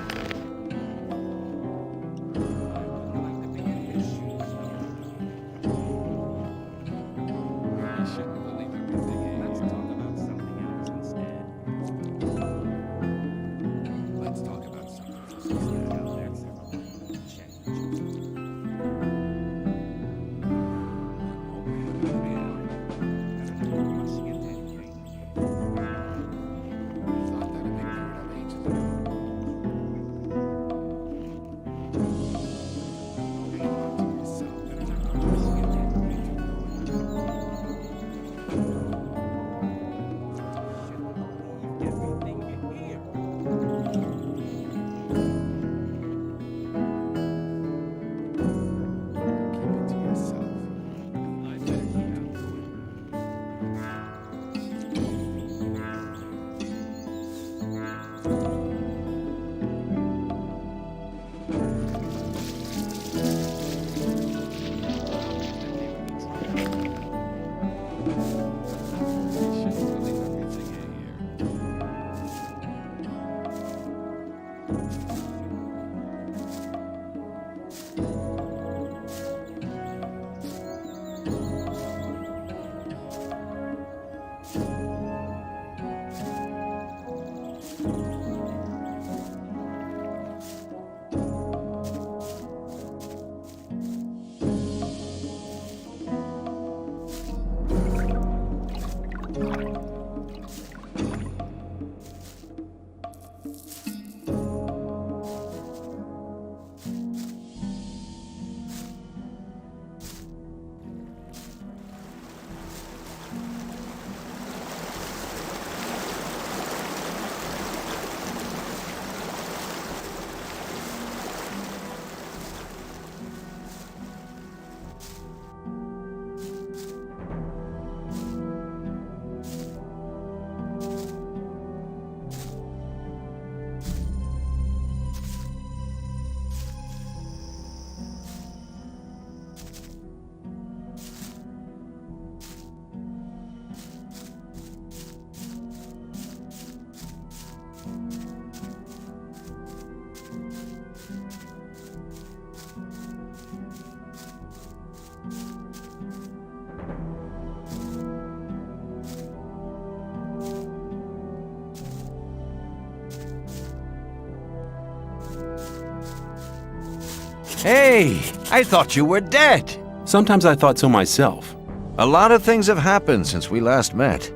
Hey, I thought you were dead. Sometimes I thought so myself. A lot of things have happened since we last met.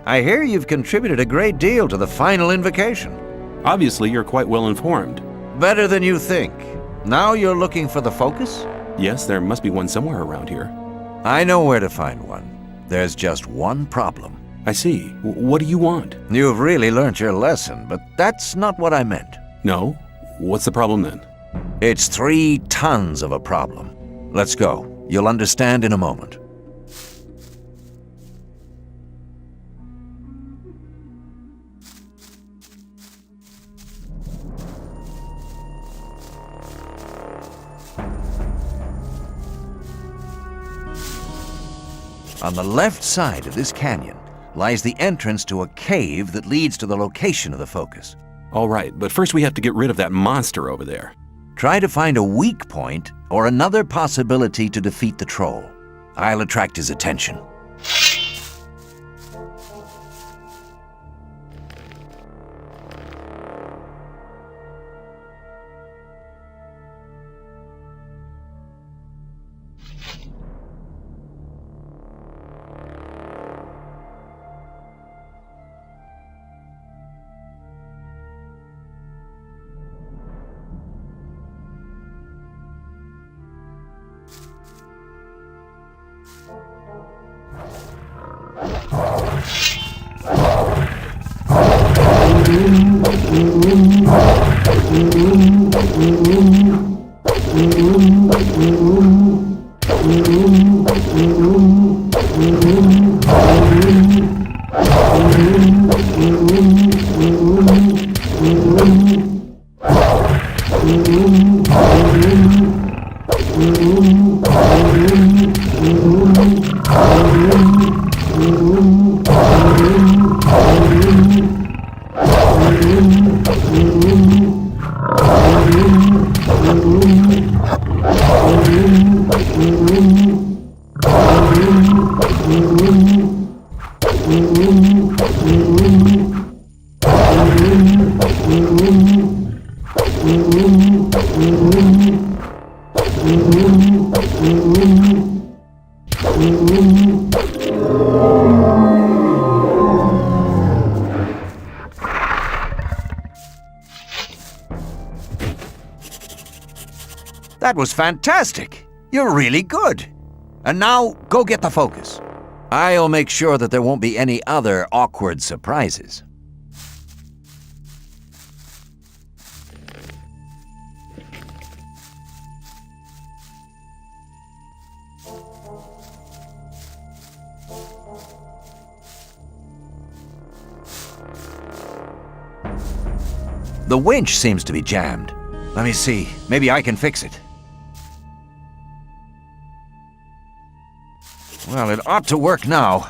I hear you've contributed a great deal to the final invocation. Obviously, you're quite well informed. Better than you think. Now you're looking for the focus? Yes, there must be one somewhere around here. I know where to find one. There's just one problem. I see. What do you want? You've really learned your lesson, but that's not what I meant. No? What's the problem then? It's 3 tons of a problem. Let's go. You'll understand in a moment. On the left side of this canyon lies the entrance to a cave that leads to the location of the focus. All right, but first we have to get rid of that monster over there. Try to find a weak point or another possibility to defeat the troll. I'll attract his attention. That was fantastic. You're really good. And now, go get the focus. I'll make sure that there won't be any other awkward surprises. The winch seems to be jammed. Let me see. Maybe I can fix it. Well, it ought to work now.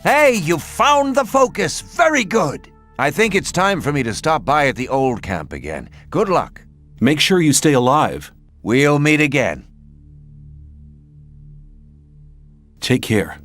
Hey, you found the focus. Very good. I think it's time for me to stop by at the old camp again. Good luck. Make sure you stay alive. We'll meet again. Take care.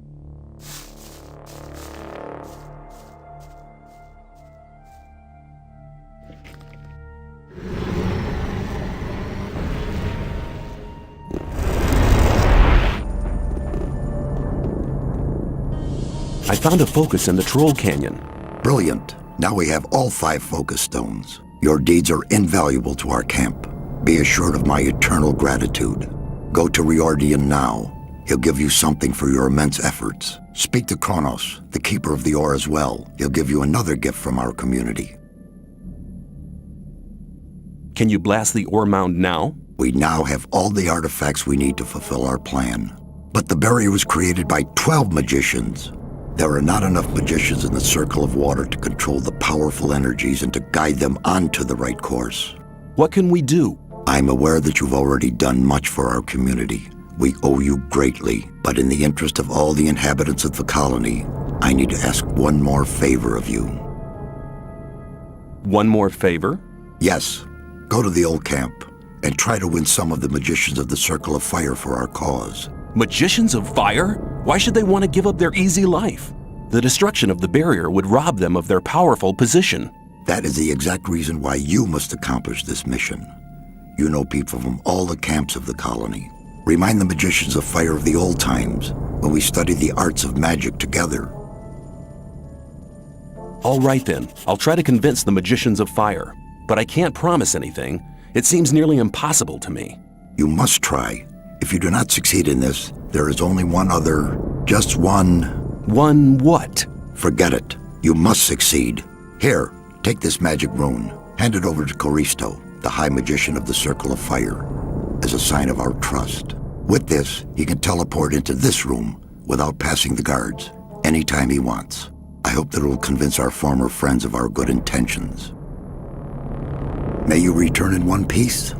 I found a focus in the Troll Canyon. Brilliant. Now we have all 5 focus stones. Your deeds are invaluable to our camp. Be assured of my eternal gratitude. Go to Riordian now. He'll give you something for your immense efforts. Speak to Kronos, the keeper of the ore as well. He'll give you another gift from our community. Can you blast the ore mound now? We now have all the artifacts we need to fulfill our plan. But the barrier was created by 12 magicians. There are not enough magicians in the circle of water to control the powerful energies and to guide them onto the right course. What can we do? I'm aware that you've already done much for our community. We owe you greatly, but in the interest of all the inhabitants of the colony, I need to ask one more favor of you. One more favor? Yes. Go to the old camp and try to win some of the magicians of the Circle of Fire for our cause. Magicians of Fire? Why should they want to give up their easy life? The destruction of the barrier would rob them of their powerful position. That is the exact reason why you must accomplish this mission. You know people from all the camps of the colony. Remind the magicians of Fire of the old times, when we studied the arts of magic together. All right then, I'll try to convince the magicians of Fire. But I can't promise anything. It seems nearly impossible to me. You must try. If you do not succeed in this, there is only one other, just one... One what? Forget it. You must succeed. Here, take this magic rune. Hand it over to Coristo, the High Magician of the Circle of Fire, as a sign of our trust. With this, he can teleport into this room without passing the guards, anytime he wants. I hope that it will convince our former friends of our good intentions. May you return in one piece.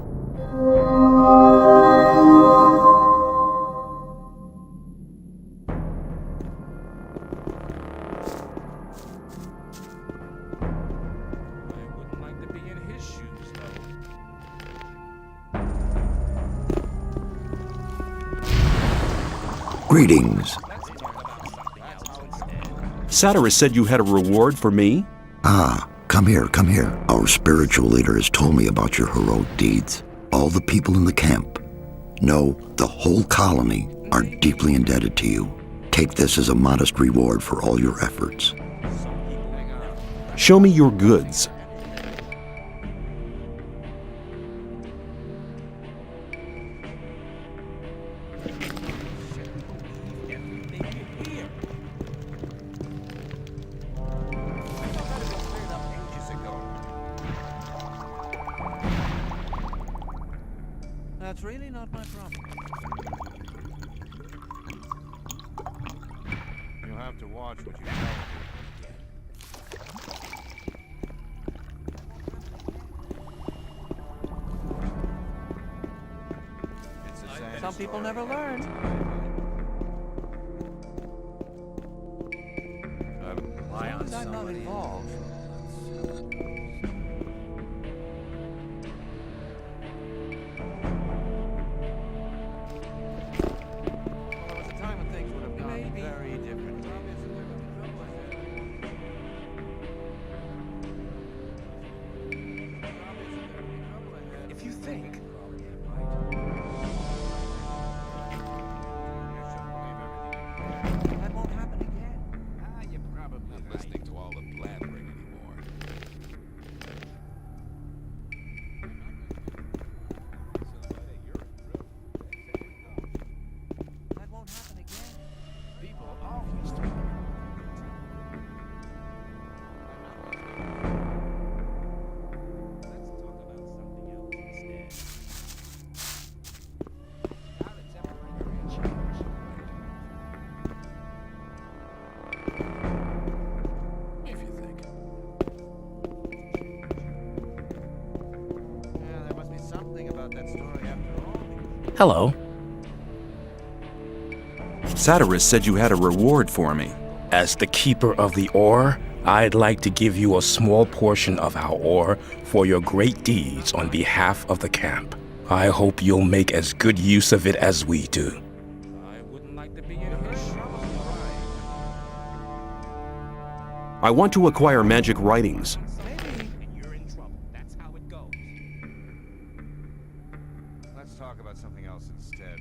Greetings. Satyrus said you had a reward for me? Ah, come here, come here. Our spiritual leader has told me about your heroic deeds. All the people in the camp, no, the whole colony, are deeply indebted to you. Take this as a modest reward for all your efforts. Show me your goods. That's really not my problem. You'll have to watch what you tell me. Some people never learn. As long as I'm not involved. Well, there was a time when things would have gone very differently. If you think. That won't happen again. You're probably not listening to all the blathering anymore. That won't happen again. People always do. If you think. Yeah, there must be something about that story after all. Hello. Satyrus said you had a reward for me. As the keeper of the ore, I'd like to give you a small portion of our ore for your great deeds on behalf of the camp. I hope you'll make as good use of it as we do. I wouldn't like to be in here. I want to acquire magic writings. Let's talk about something else instead.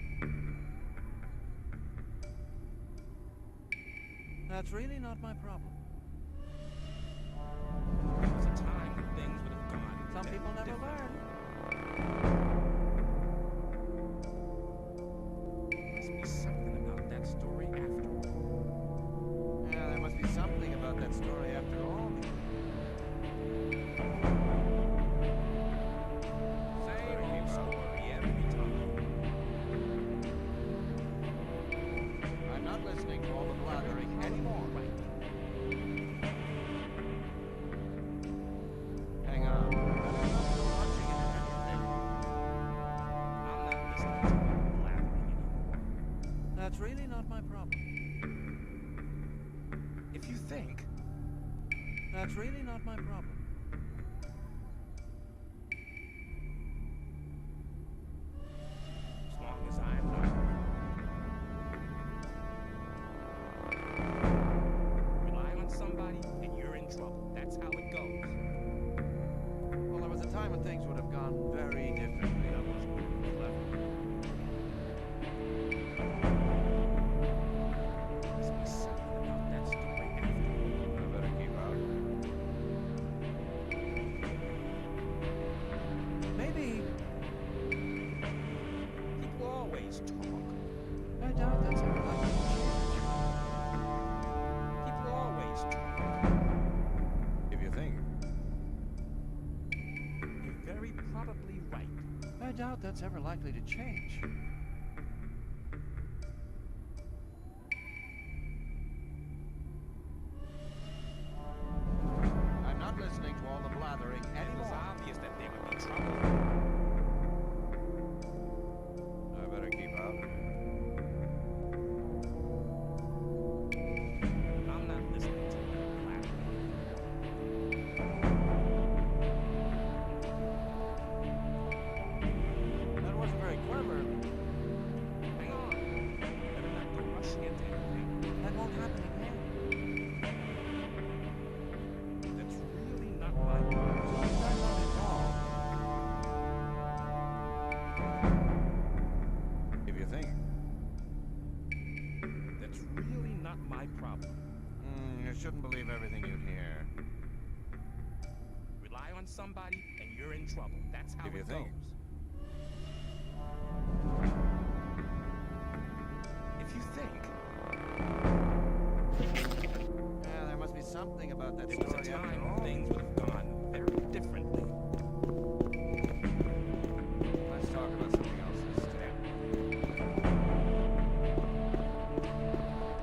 That's really not my problem. Some people never learn. Yeah, there must be something about that story after all. I'm not listening to all the blathering anymore. Hang on. That's really not my problem. If you think. That's really not my problem. As long as I'm not. Rely on somebody and you're in trouble. That's how it goes. Well, there was a time when things would have gone very differently. I better keep out. Maybe. People always talk. I doubt that's ever likely to change. People always talk. If you think. You're very probably right. I doubt that's ever likely to change. I'm not listening to all the blathering It was anymore. obvious that there would be trouble. I better keep out. I'm not listening to that. That wasn't very clever. That won't happen again. That's really not my problem. Not at all. If you think. That's really not my problem. You shouldn't believe everything you hear. Rely on somebody and you're in trouble. That's how If you it think. goes. If you think. Yeah, there must be something about that There was story a after time all. when things would have gone very differently. Let's talk about something else instead.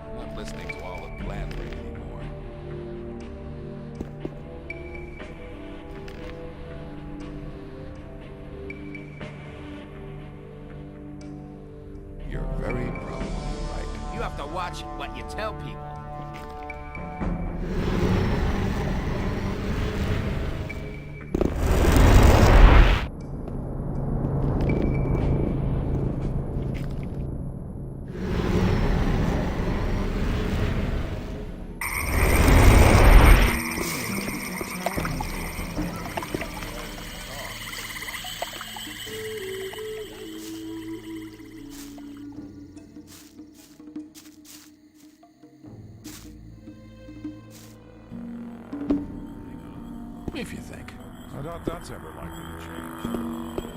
I'm not listening to all the blathering anymore. You're very probably right. You have to watch what you tell people. If you think. I doubt that's ever likely to change.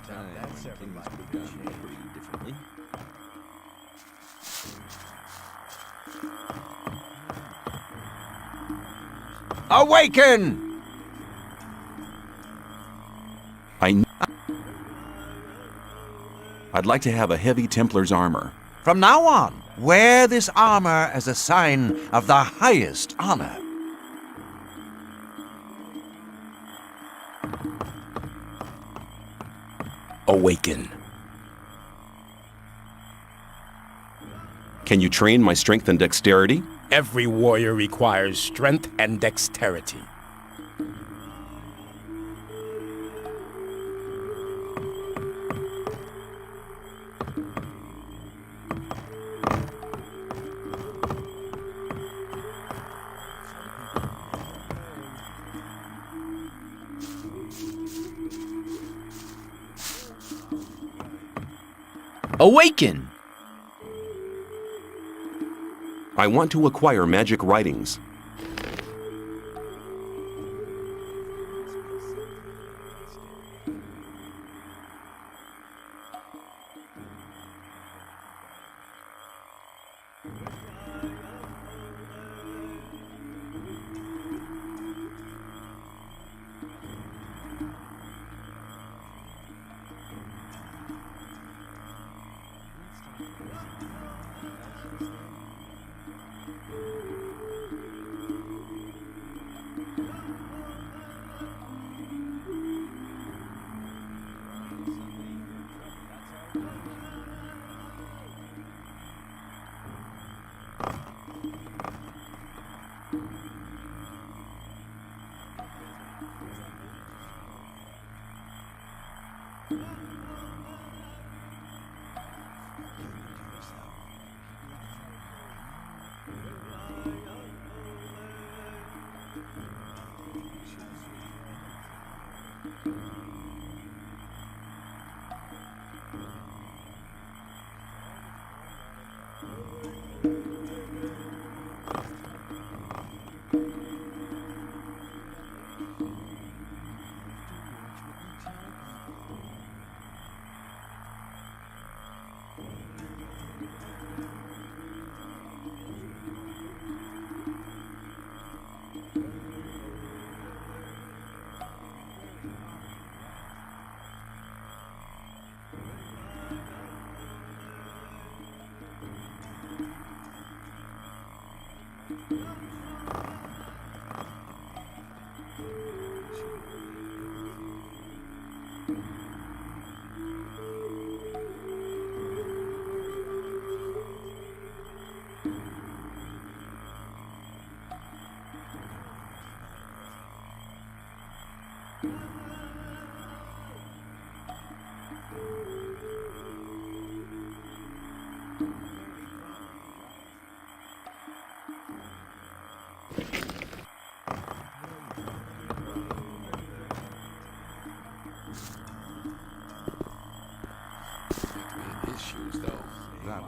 That's everything was done pretty differently. Awaken! I'd like to have a heavy Templar's armor. From now on, wear this armor as a sign of the highest honor. Awaken. Can you train my strength and dexterity? Every warrior requires strength and dexterity. Awaken! I want to acquire magic writings.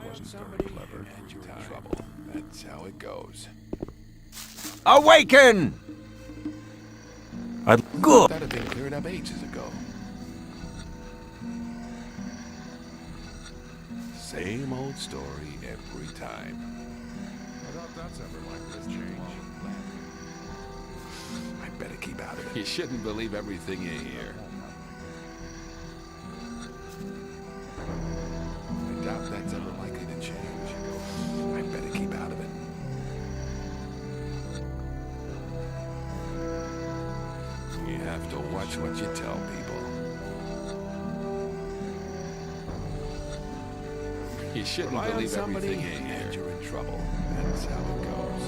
wasn't very clever. And you're in trouble. That's how it goes. Awaken! Good. That'd have been cleared up ages ago. Same old story every time. I doubt that's ever likely to change. I better keep out of it. You shouldn't believe everything you hear. I doubt that's ever likely to change. I better keep out of it. You have to watch what you tell people. You shouldn't believe everything you hear. You're in trouble. That's how it goes.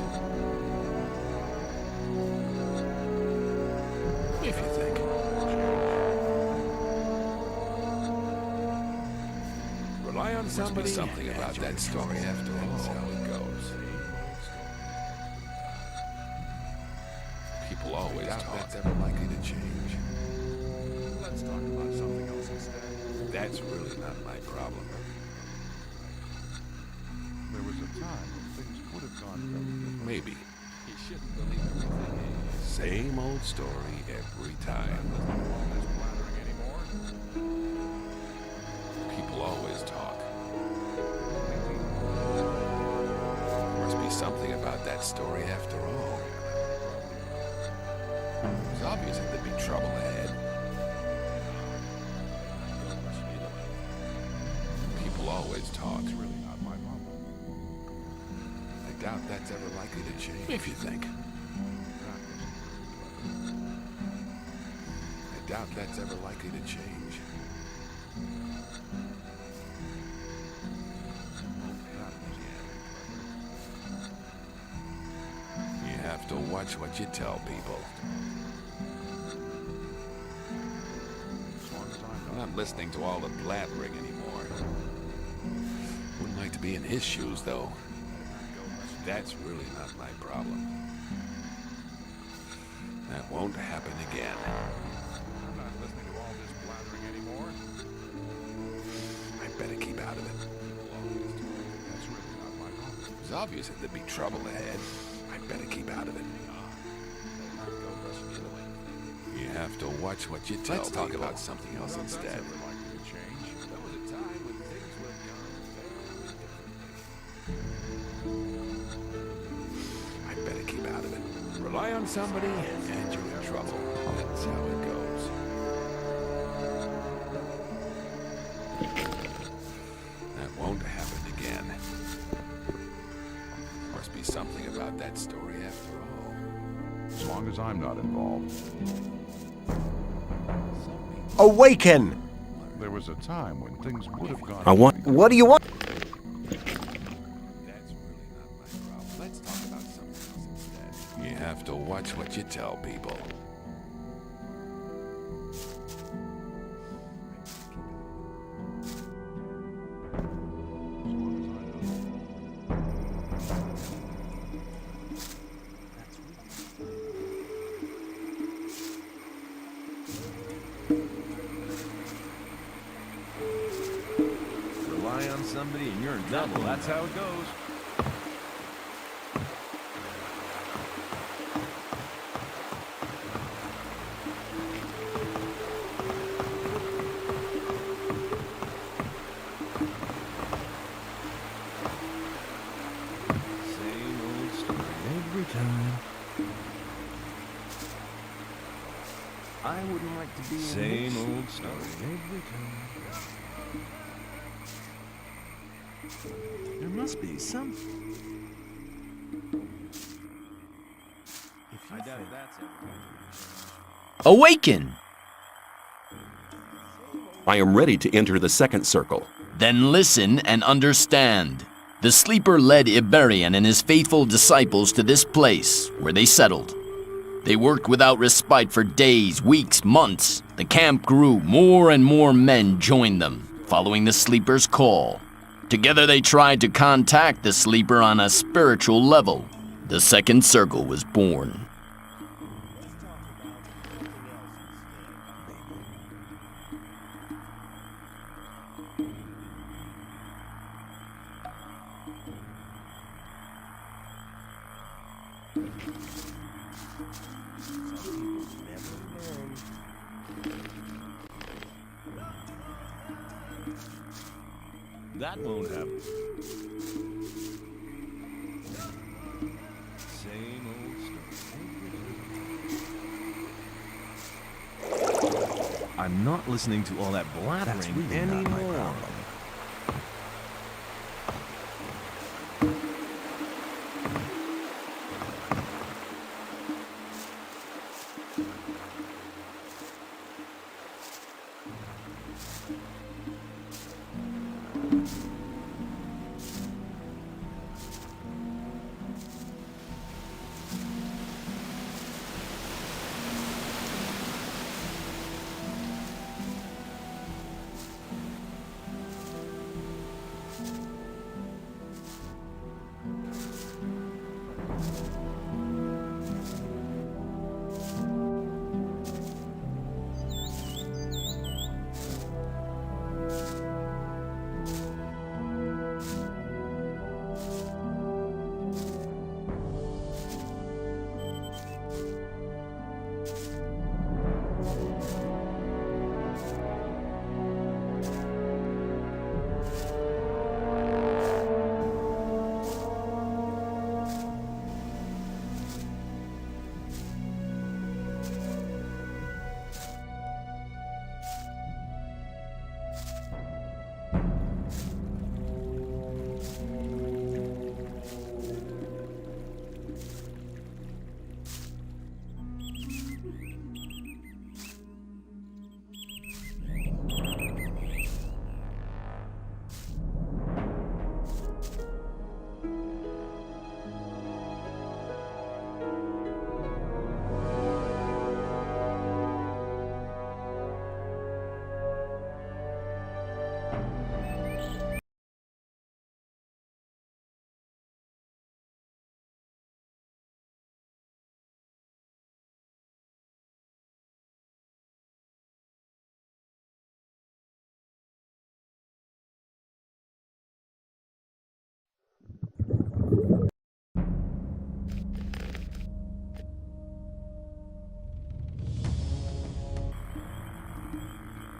If you think. Rely on somebody. Something about that story after all. That's how it goes. People always talk. That's ever likely to change. Let's talk about something else instead. That's really not my problem. There was a time when things would have gone very different. Maybe. You shouldn't believe everything. Same old story every time. All this blathering anymore? People always talk. There must be something about that story after all. It's obvious that there'd be trouble ahead. People always talk. It's really not my problem. I doubt that's ever likely to change. If you think. I doubt that's ever likely to change. You have to watch what you tell people. I'm not listening to all the blathering anymore. Wouldn't like to be in his shoes, though. That's really not my problem. That won't happen again. I'm not listening to all this blathering anymore. I better keep out of it. That's really not my problem. It's obvious that there'd be trouble ahead. I better keep out of it. You have to watch what you tell people. Let's talk about something else instead. That's ever likely to change. There was a time when things would have gone very differently. I better keep out of it. Rely on somebody and you're in trouble. That's how it goes. That won't happen again. Must be something about that story after all. As long as I'm not involved. Awaken! There was a time when things would have gone. I want. What do you want? That's really not my problem. Let's talk about something else instead. You have to watch what you tell people. Rely on somebody and you're in trouble. That's how it goes. Same old story every time. I wouldn't like to be same old story every time. There must be some. I doubt that's ever. Awaken! I am ready to enter the second circle. Then listen and understand. The sleeper led Iberian and his faithful disciples to this place, where they settled. They worked without respite for days, weeks, months. The camp grew. More and more men joined them, following the sleeper's call. Together they tried to contact the sleeper on a spiritual level. The second circle was born. That won't happen. Same old story. I'm not listening to all that blathering really anymore. not my problem.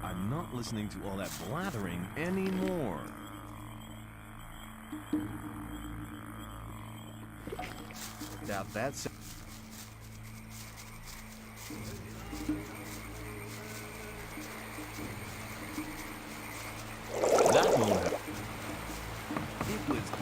I'm not listening to all that blathering anymore. Doubt that's... That won't happen. It was...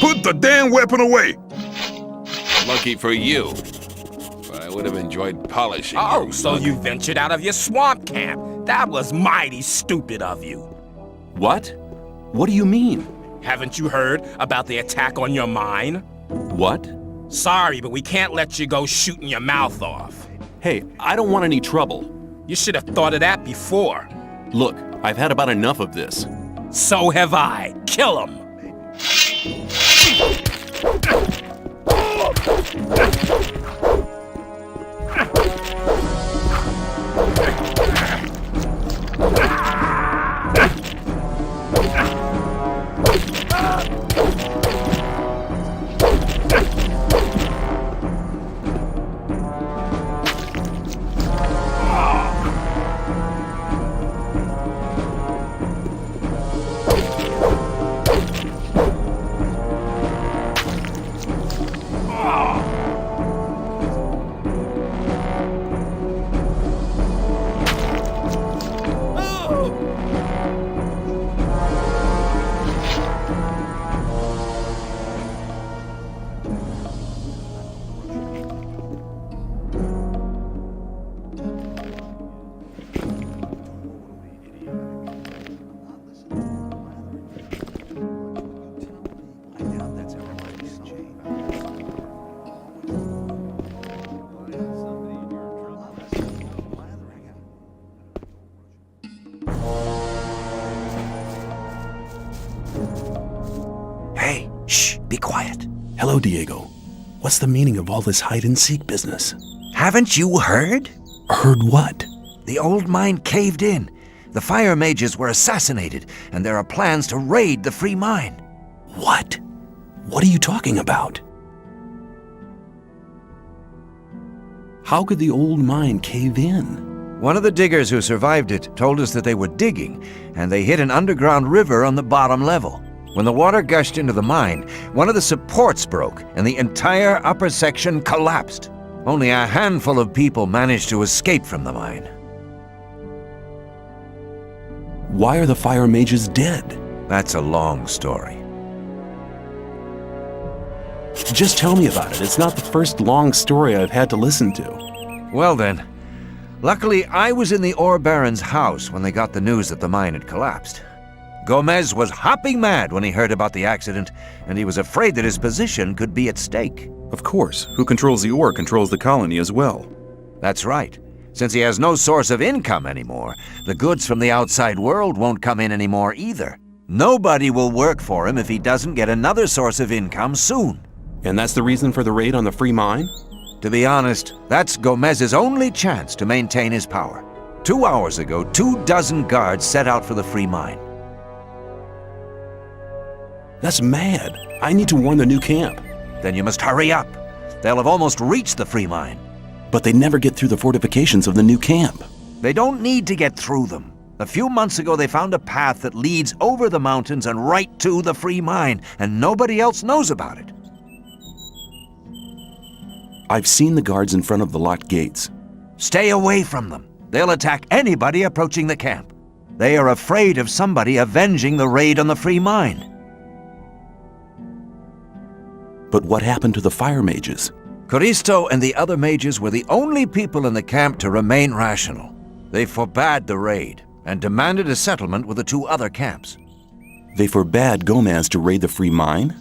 Put the damn weapon away! Lucky for you. But I would have enjoyed polishing Oh, your so mug. you ventured out of your swamp camp. That was mighty stupid of you. What? What do you mean? Haven't you heard about the attack on your mine? What? Sorry, but we can't let you go shooting your mouth off. Hey, I don't want any trouble. You should have thought of that before. Look, I've had about enough of this. So have I. Kill him. Hey, shh, be quiet. Hello, Diego. What's the meaning of all this hide-and-seek business? Haven't you heard? Heard what? The old mine caved in. The fire mages were assassinated, and there are plans to raid the free mine. What? What are you talking about? How could the old mine cave in? One of the diggers who survived it told us that they were digging, and they hit an underground river on the bottom level. When the water gushed into the mine, one of the supports broke, and the entire upper section collapsed. Only a handful of people managed to escape from the mine. Why are the fire mages dead? That's a long story. Just tell me about it. It's not the first long story I've had to listen to. Well then, luckily I was in the ore baron's house when they got the news that the mine had collapsed. Gomez was hopping mad when he heard about the accident, and he was afraid that his position could be at stake. Of course. Who controls the ore controls the colony as well. That's right. Since he has no source of income anymore, the goods from the outside world won't come in anymore either. Nobody will work for him if he doesn't get another source of income soon. And that's the reason for the raid on the free mine? To be honest, that's Gomez's only chance to maintain his power. 2 hours ago, 24 guards set out for the free mine. That's mad. I need to warn the new camp. Then you must hurry up. They'll have almost reached the free mine. But they never get through the fortifications of the new camp. They don't need to get through them. A few months ago, they found a path that leads over the mountains and right to the free mine, and nobody else knows about it. I've seen the guards in front of the locked gates. Stay away from them. They'll attack anybody approaching the camp. They are afraid of somebody avenging the raid on the free mine. But what happened to the fire mages? Coristo and the other mages were the only people in the camp to remain rational. They forbade the raid and demanded a settlement with the 2 other camps. They forbade Gomez to raid the free mine?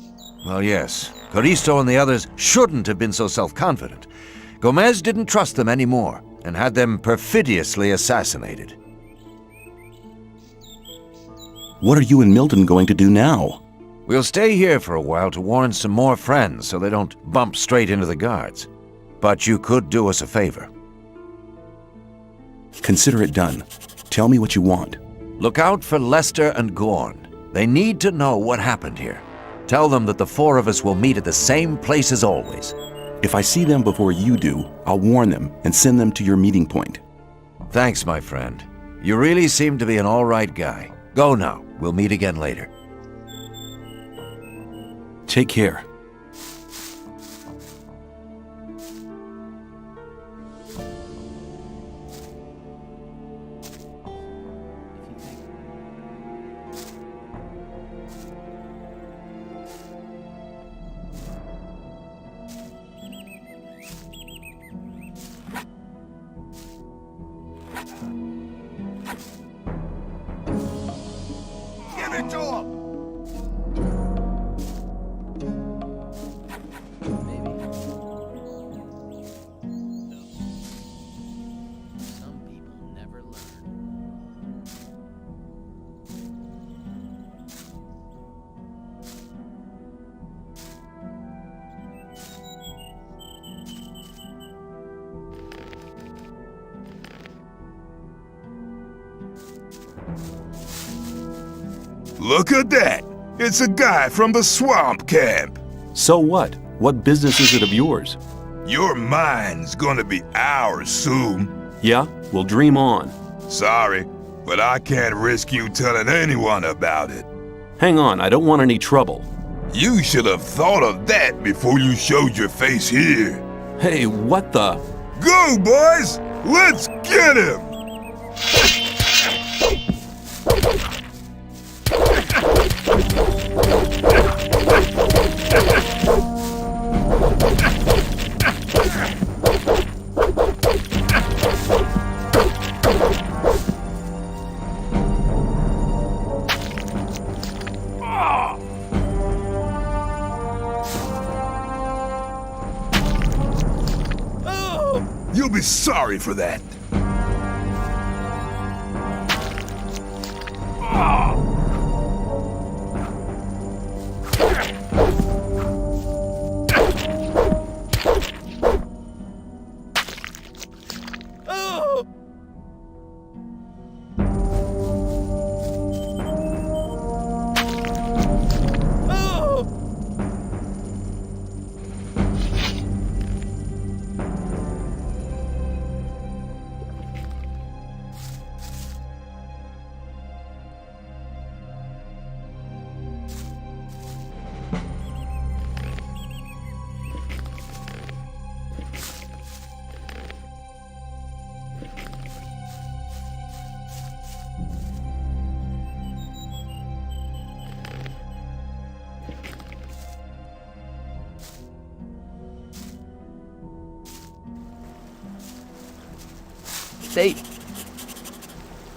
Well, yes. Coristo and the others shouldn't have been so self-confident. Gomez didn't trust them anymore and had them perfidiously assassinated. What are you and Milton going to do now? We'll stay here for a while to warn some more friends so they don't bump straight into the guards. But you could do us a favor. Consider it done. Tell me what you want. Look out for Lester and Gorn. They need to know what happened here. Tell them that the 4 of us will meet at the same place as always. If I see them before you do, I'll warn them and send them to your meeting point. Thanks, my friend. You really seem to be an all right guy. Go now. We'll meet again later. Take care. it to him! Some people never learn. Look at that! It's a guy from the swamp camp. So what? What business is it of yours? Your mine's gonna be ours soon. Yeah? Well, dream on. Sorry, but I can't risk you telling anyone about it. Hang on, I don't want any trouble. You should have thought of that before you showed your face here. Hey, what the? Go, boys! Let's get him! You'll be sorry for that.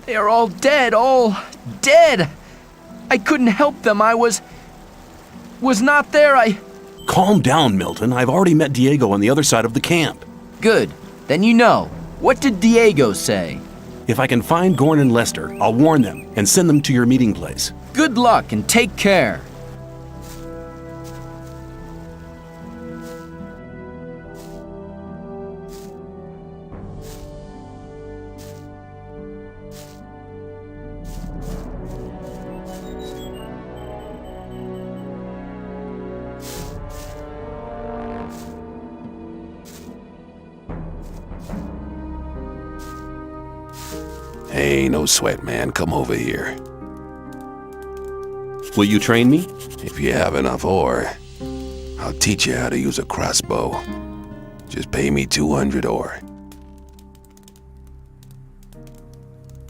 They are all dead, all dead. I couldn't help them. I was not there. Calm down, Milton. I've already met Diego on the other side of the camp. Good. Then you know. What did Diego say? If I can find Gorn and Lester, I'll warn them and send them to your meeting place. Good luck and take care. Hey, no sweat, man. Come over here. Will you train me? If you have enough ore, I'll teach you how to use a crossbow. Just pay me 200 ore.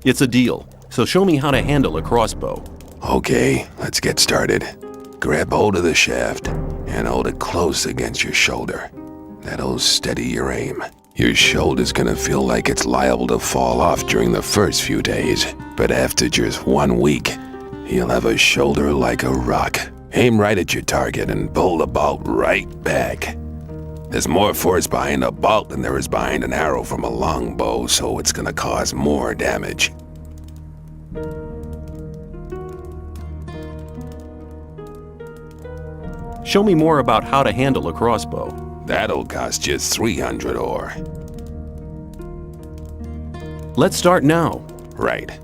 It's a deal. So show me how to handle a crossbow. Okay, let's get started. Grab hold of the shaft and hold it close against your shoulder. That'll steady your aim. Your shoulder's gonna feel like it's liable to fall off during the first few days, but after just 1 week, you'll have a shoulder like a rock. Aim right at your target and pull the bolt right back. There's more force behind a bolt than there is behind an arrow from a longbow, so it's gonna cause more damage. Show me more about how to handle a crossbow. That'll cost you 300 ore. Let's start now. Right.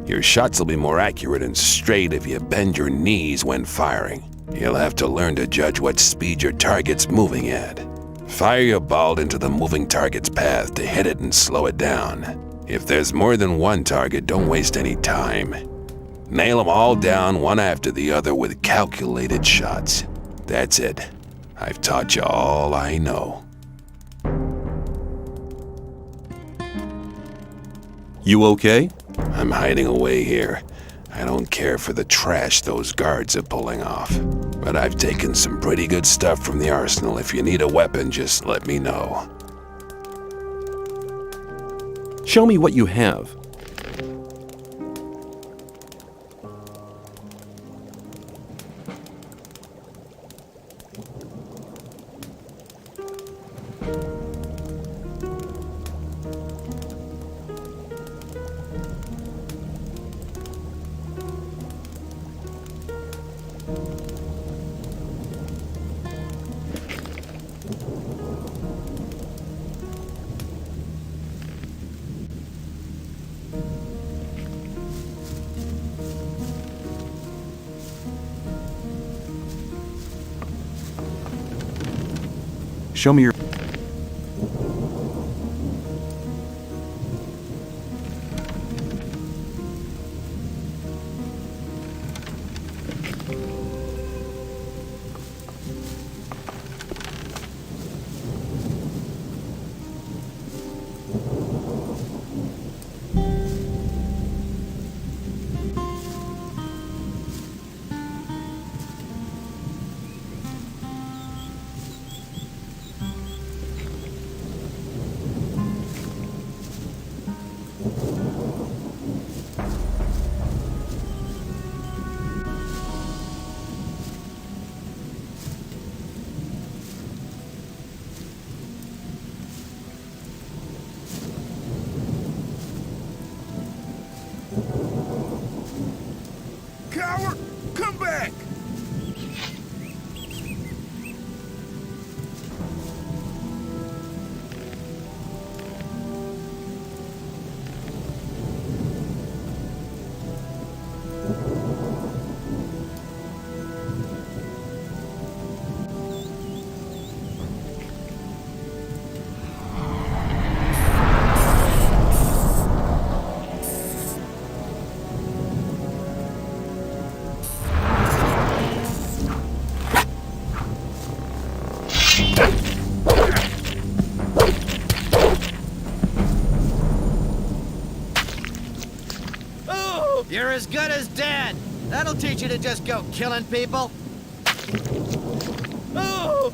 Your shots will be more accurate and straight if you bend your knees when firing. You'll have to learn to judge what speed your target's moving at. Fire your bolt into the moving target's path to hit it and slow it down. If there's more than one target, don't waste any time. Nail them all down one after the other with calculated shots. That's it. I've taught you all I know. You okay? I'm hiding away here. I don't care for the trash those guards are pulling off. But I've taken some pretty good stuff from the arsenal. If you need a weapon, just let me know. Show me what you have. Show me your... Coward! Come back! You're as good as dead. That'll teach you to just go killing people. Oh!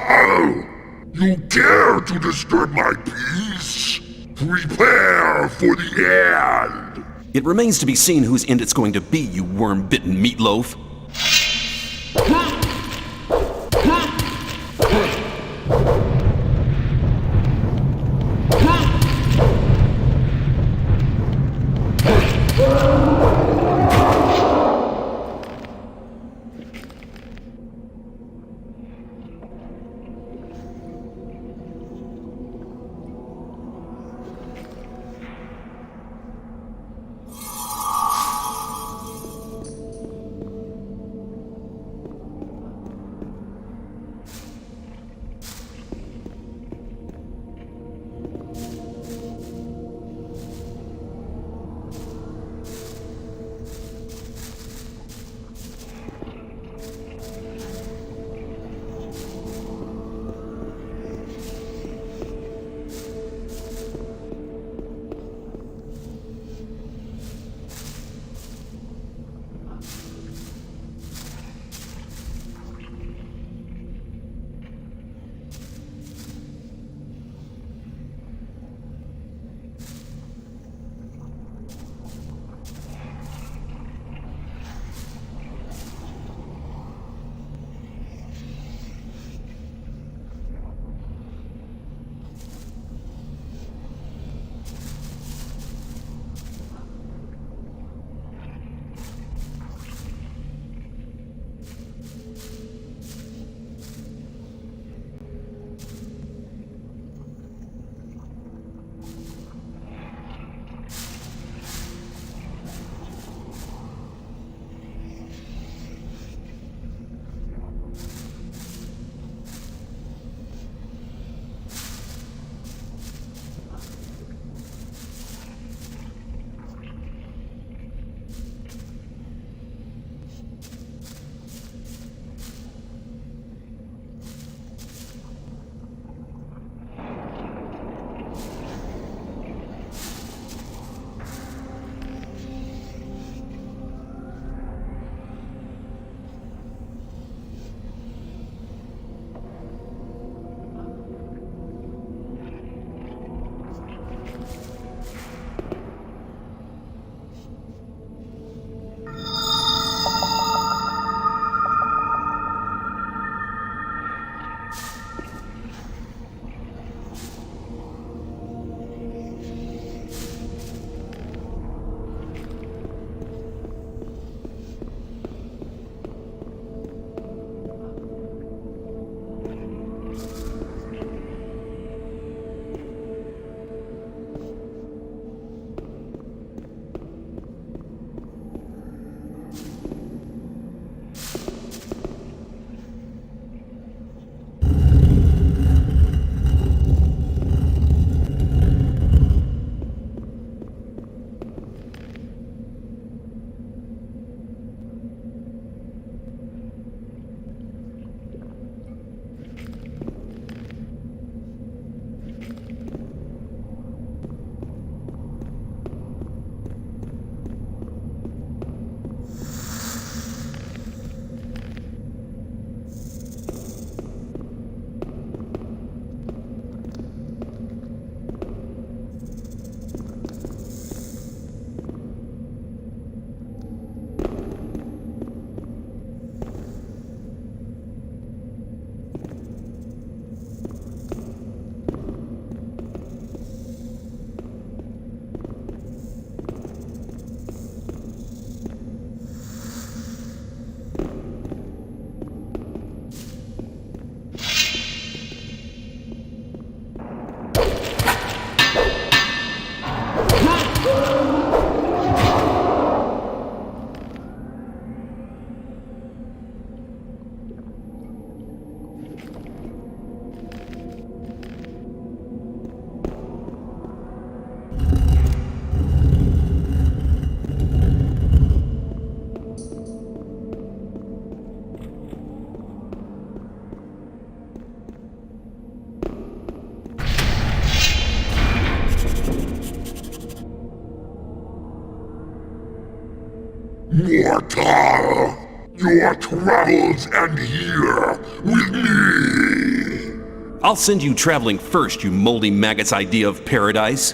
You dare to disturb my peace? Prepare for the end! It remains to be seen whose end it's going to be, you worm-bitten meatloaf. Mortal, your travels end here with me. I'll send you traveling first, you moldy maggot's idea of paradise.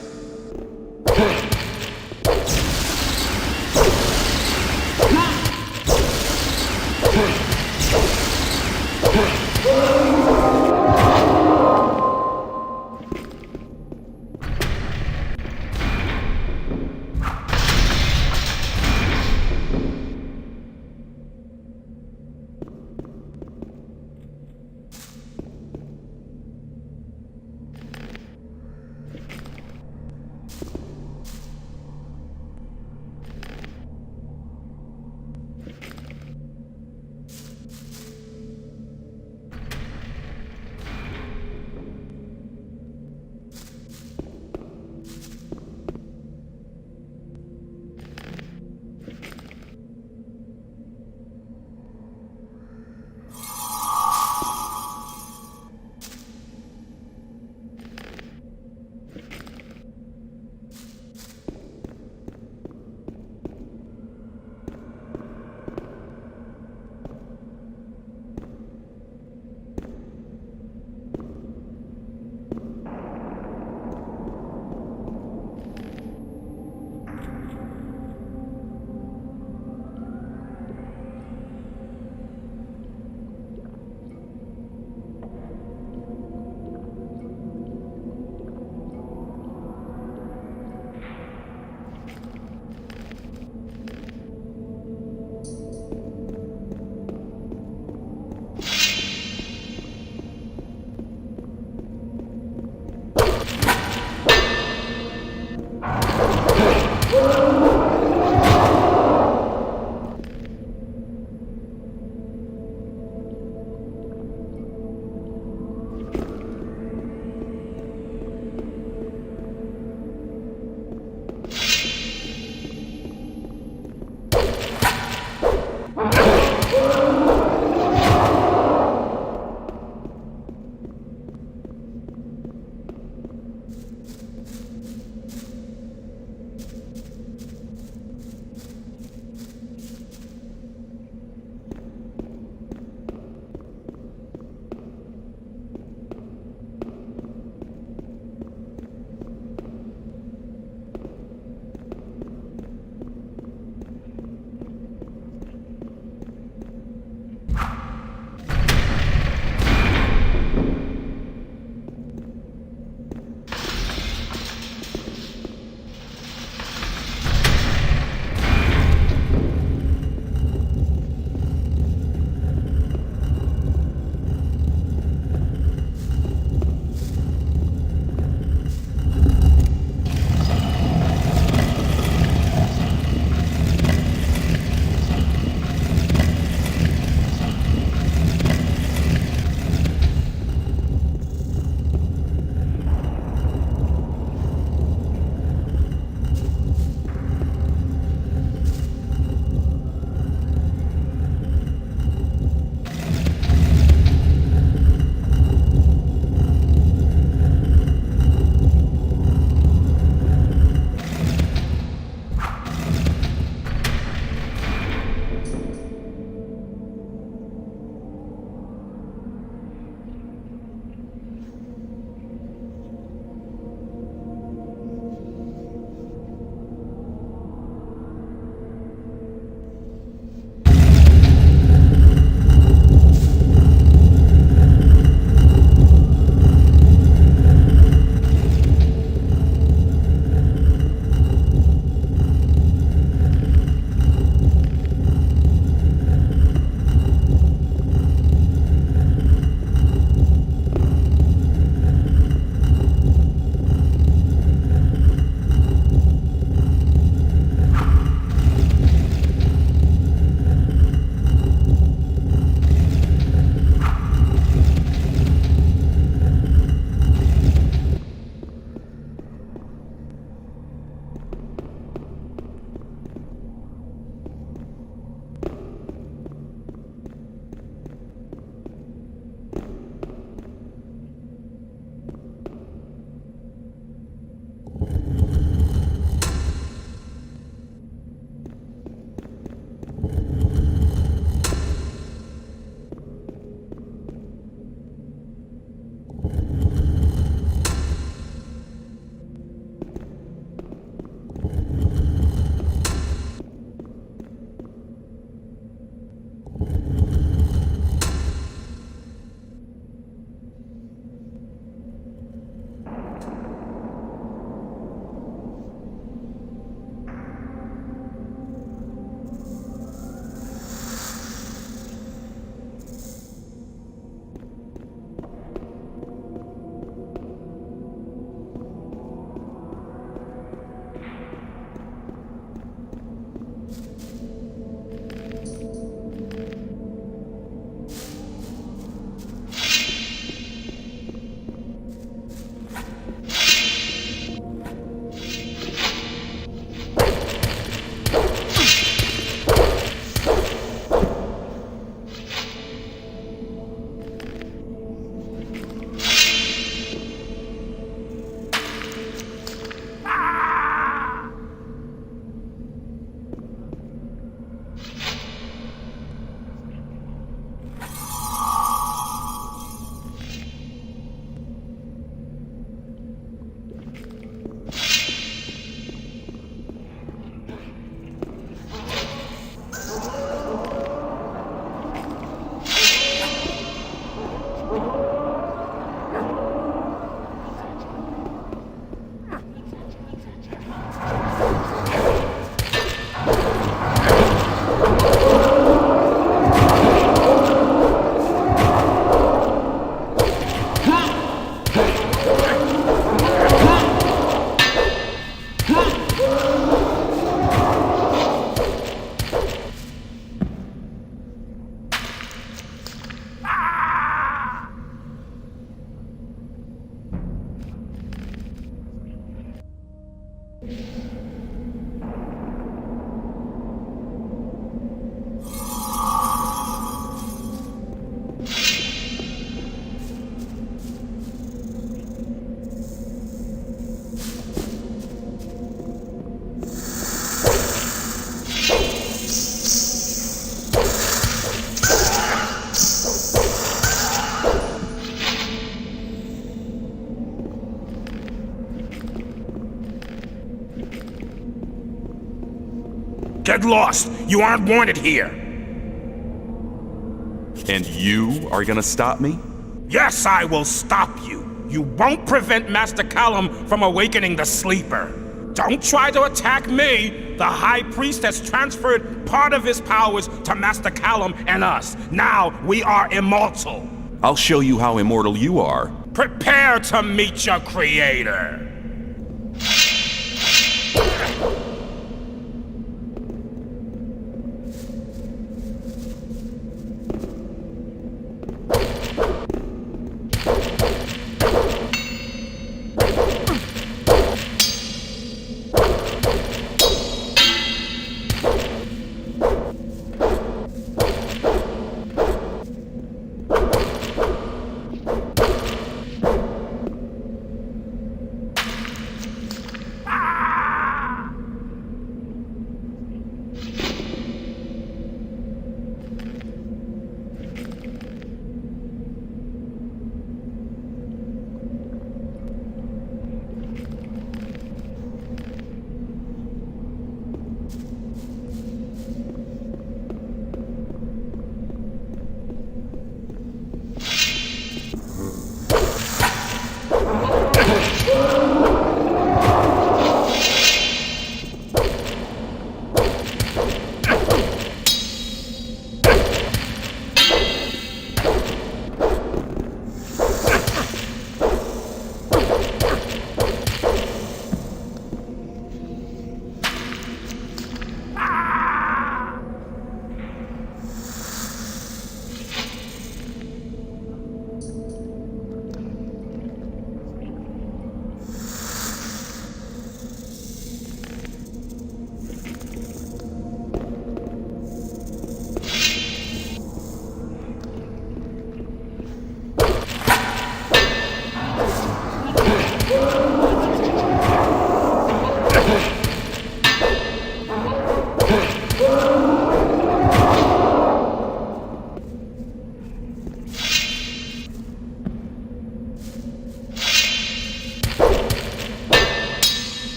Get lost! You aren't wanted here! And you are gonna stop me? Yes, I will stop you! You won't prevent Master Callum from awakening the sleeper! Don't try to attack me! The High Priest has transferred part of his powers to Master Callum and us. Now we are immortal! I'll show you how immortal you are. Prepare to meet your creator!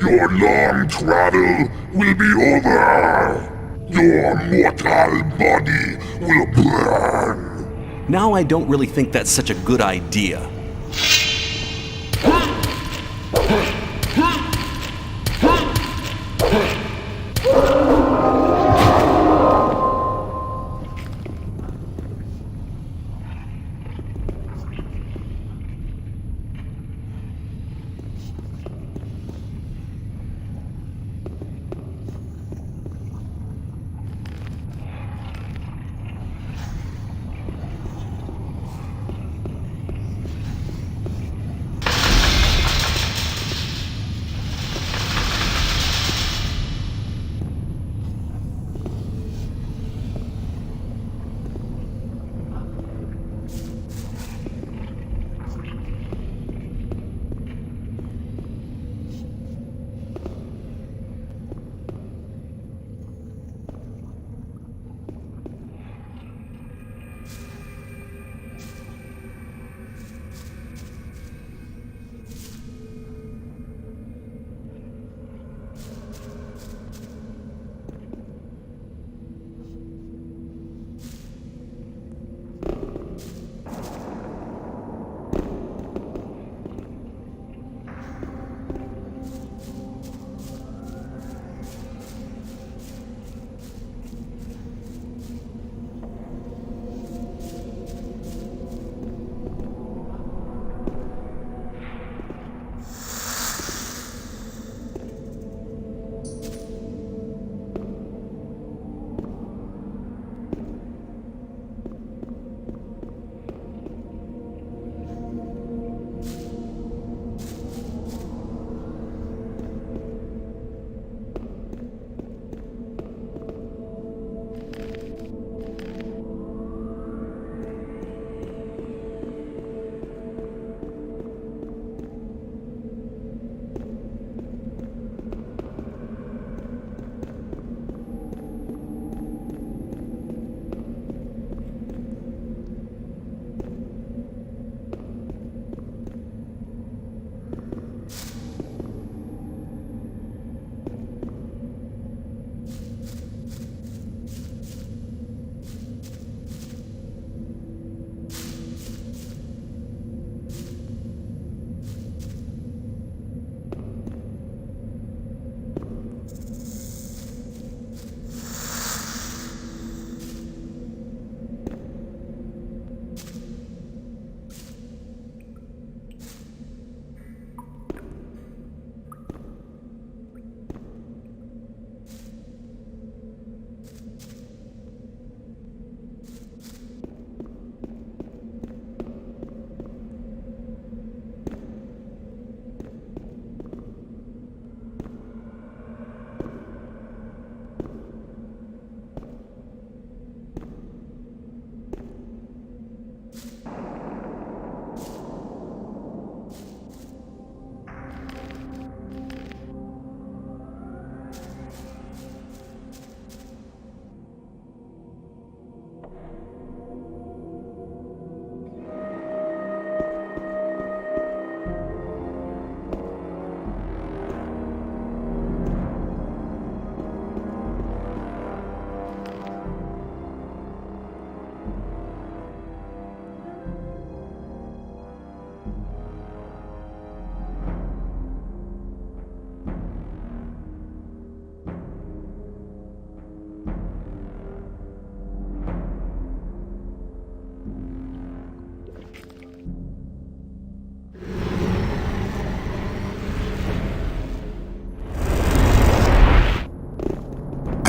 Your long travel will be over. Your mortal body will burn. Now I don't really think that's such a good idea.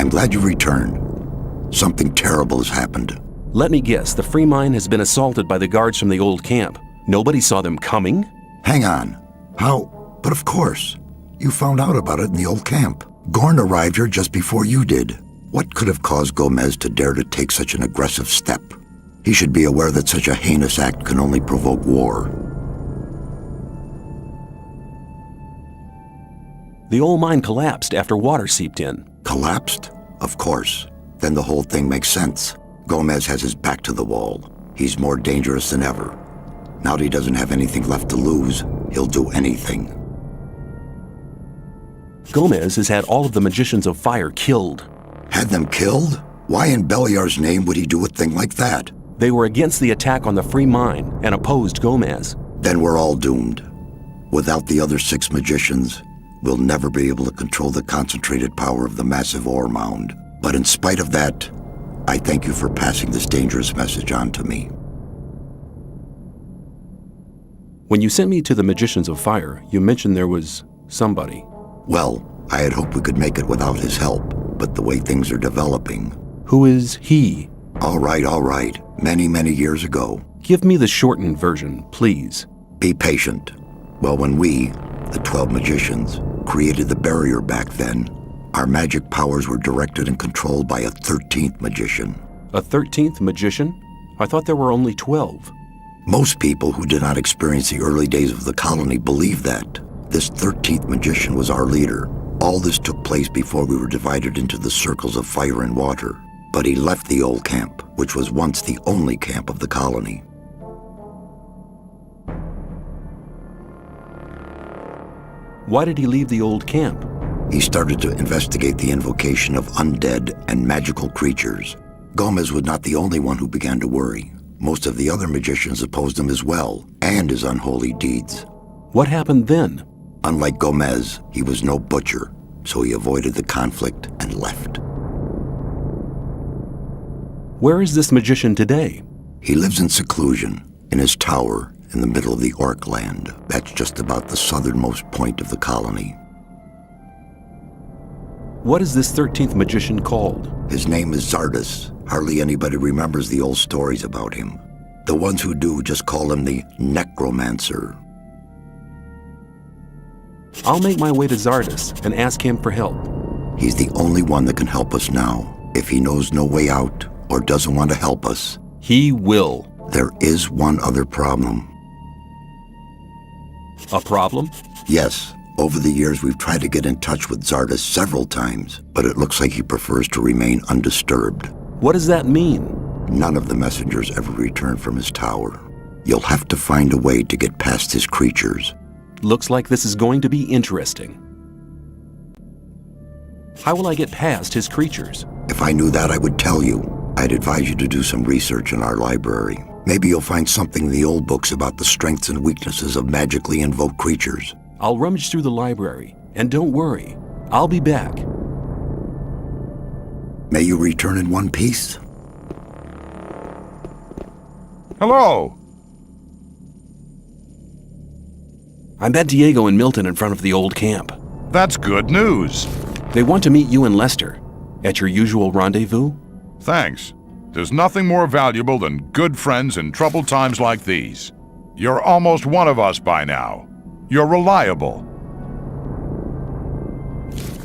I'm glad you returned. Something terrible has happened. Let me guess, the free mine has been assaulted by the guards from the old camp. Nobody saw them coming? Hang on. How? But of course. You found out about it in the old camp. Gorn arrived here just before you did. What could have caused Gomez to dare to take such an aggressive step? He should be aware that such a heinous act can only provoke war. The old mine collapsed after water seeped in. Collapsed? Of course. Then the whole thing makes sense. Gomez has his back to the wall. He's more dangerous than ever. Now that he doesn't have anything left to lose, he'll do anything. Gomez has had all of the Magicians of Fire killed. Had them killed? Why in Beliar's name would he do a thing like that? They were against the attack on the Free Mine and opposed Gomez. Then we're all doomed. Without the other 6 magicians, we'll never be able to control the concentrated power of the massive ore mound. But in spite of that, I thank you for passing this dangerous message on to me. When you sent me to the Magicians of Fire, you mentioned there was somebody. Well, I had hoped we could make it without his help, but the way things are developing... Who is he? All right. Many, many years ago. Give me the shortened version, please. Be patient. Well, when we, the 12 magicians, created the barrier back then, our magic powers were directed and controlled by a 13th magician. A 13th magician? I thought there were only 12. Most people who did not experience the early days of the colony believe that. This 13th magician was our leader. All this took place before we were divided into the circles of fire and water. But he left the old camp, which was once the only camp of the colony. Why did he leave the old camp? He started to investigate the invocation of undead and magical creatures. Gomez was not the only one who began to worry. Most of the other magicians opposed him as well, and his unholy deeds. What happened then? Unlike Gomez, he was no butcher, so he avoided the conflict and left. Where is this magician today? He lives in seclusion, in his tower in the middle of the Orc land. That's just about the southernmost point of the colony. What is this 13th magician called? His name is Zardus. Hardly anybody remembers the old stories about him. The ones who do just call him the Necromancer. I'll make my way to Zardus and ask him for help. He's the only one that can help us now. If he knows no way out or doesn't want to help us, he will. There is one other problem. A problem? Yes. Over the years, we've tried to get in touch with Zardus several times, but it looks like he prefers to remain undisturbed. What does that mean? None of the messengers ever returned from his tower. You'll have to find a way to get past his creatures. Looks like this is going to be interesting. How will I get past his creatures? If I knew that, I would tell you. I'd advise you to do some research in our library. Maybe you'll find something in the old books about the strengths and weaknesses of magically invoked creatures. I'll rummage through the library, and don't worry, I'll be back. May you return in one piece. Hello! I met Diego and Milton in front of the old camp. That's good news. They want to meet you and Lester at your usual rendezvous. Thanks. There's nothing more valuable than good friends in troubled times like these. You're almost one of us by now. You're reliable.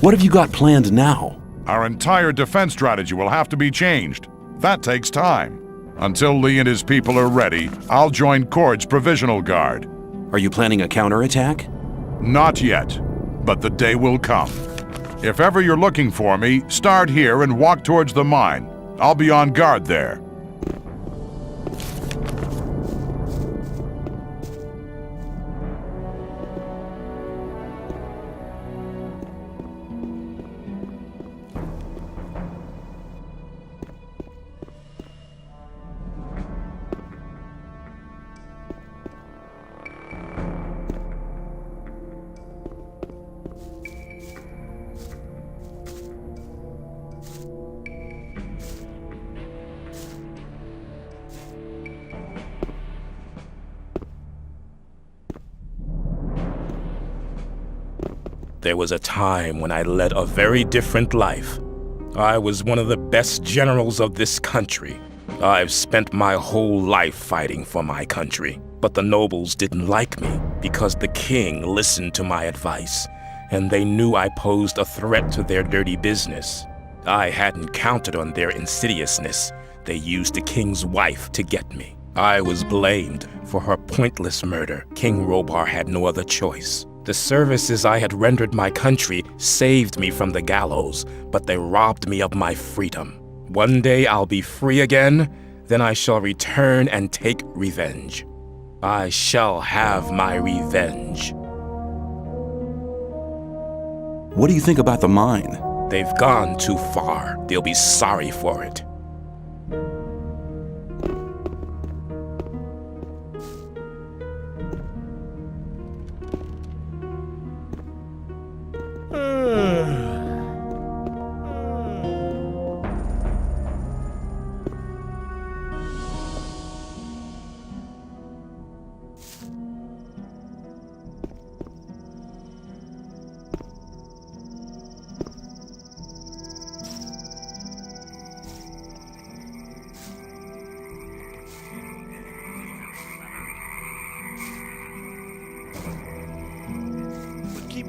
What have you got planned now? Our entire defense strategy will have to be changed. That takes time. Until Lee and his people are ready, I'll join Cord's Provisional Guard. Are you planning a counterattack? Not yet, but the day will come. If ever you're looking for me, start here and walk towards the mine. I'll be on guard there. There was a time when I led a very different life. I was one of the best generals of this country. I've spent my whole life fighting for my country. But the nobles didn't like me because the king listened to my advice, and they knew I posed a threat to their dirty business. I hadn't counted on their insidiousness. They used the king's wife to get me. I was blamed for her pointless murder. King Robar had no other choice. The services I had rendered my country saved me from the gallows, but they robbed me of my freedom. One day I'll be free again, then I shall return and take revenge. I shall have my revenge. What do you think about the mine? They've gone too far. They'll be sorry for it.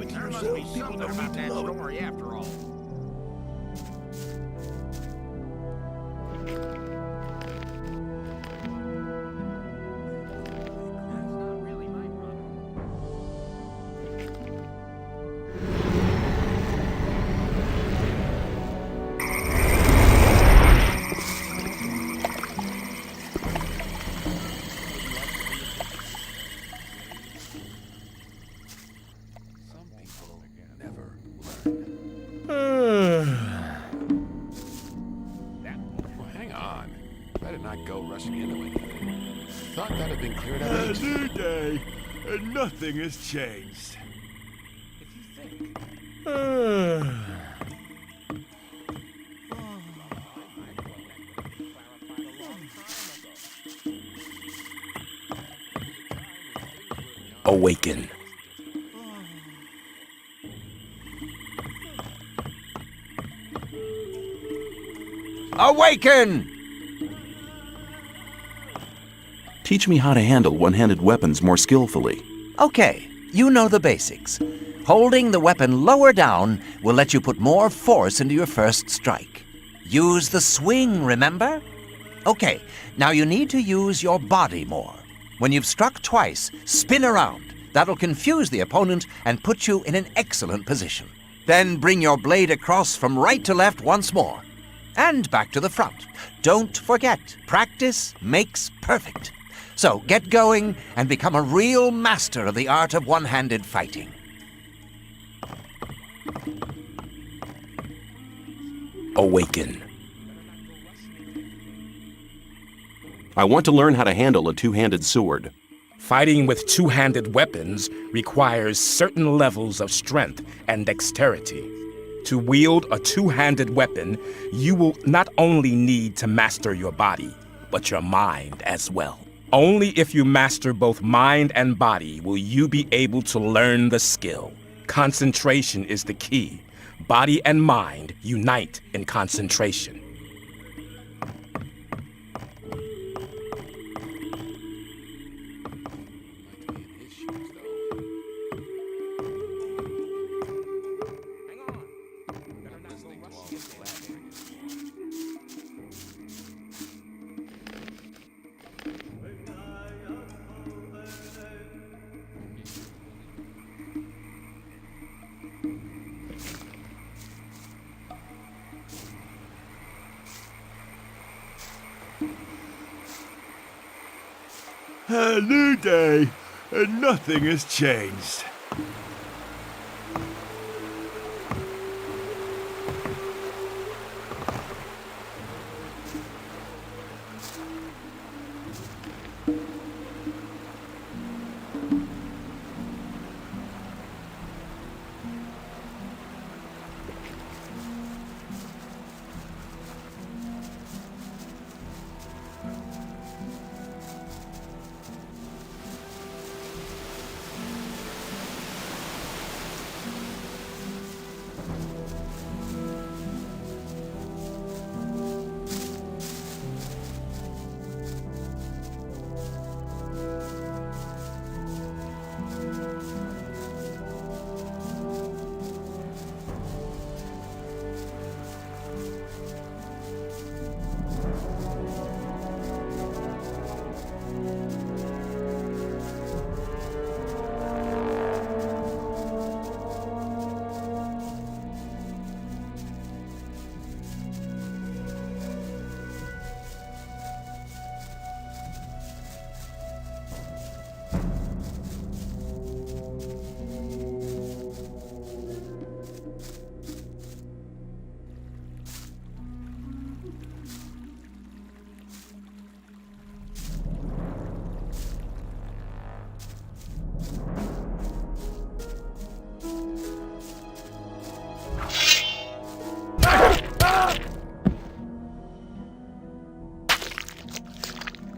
There must be something about that story after all. Hang on. Better not go rushing into anything. Thought that had been cleared out. A new day, and nothing has changed. Awaken. Awaken! Teach me how to handle one-handed weapons more skillfully. Okay, you know the basics. Holding the weapon lower down will let you put more force into your first strike. Use the swing, remember? Okay, now you need to use your body more. When you've struck twice, spin around. That'll confuse the opponent and put you in an excellent position. Then bring your blade across from right to left once more. And back to the front. Don't forget, practice makes perfect. So get going and become a real master of the art of one-handed fighting. Awaken. I want to learn how to handle a two-handed sword. Fighting with two-handed weapons requires certain levels of strength and dexterity. To wield a two-handed weapon, you will not only need to master your body, but your mind as well. Only if you master both mind and body will you be able to learn the skill. Concentration is the key. Body and mind unite in concentration. A new day, and nothing has changed.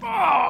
Oh!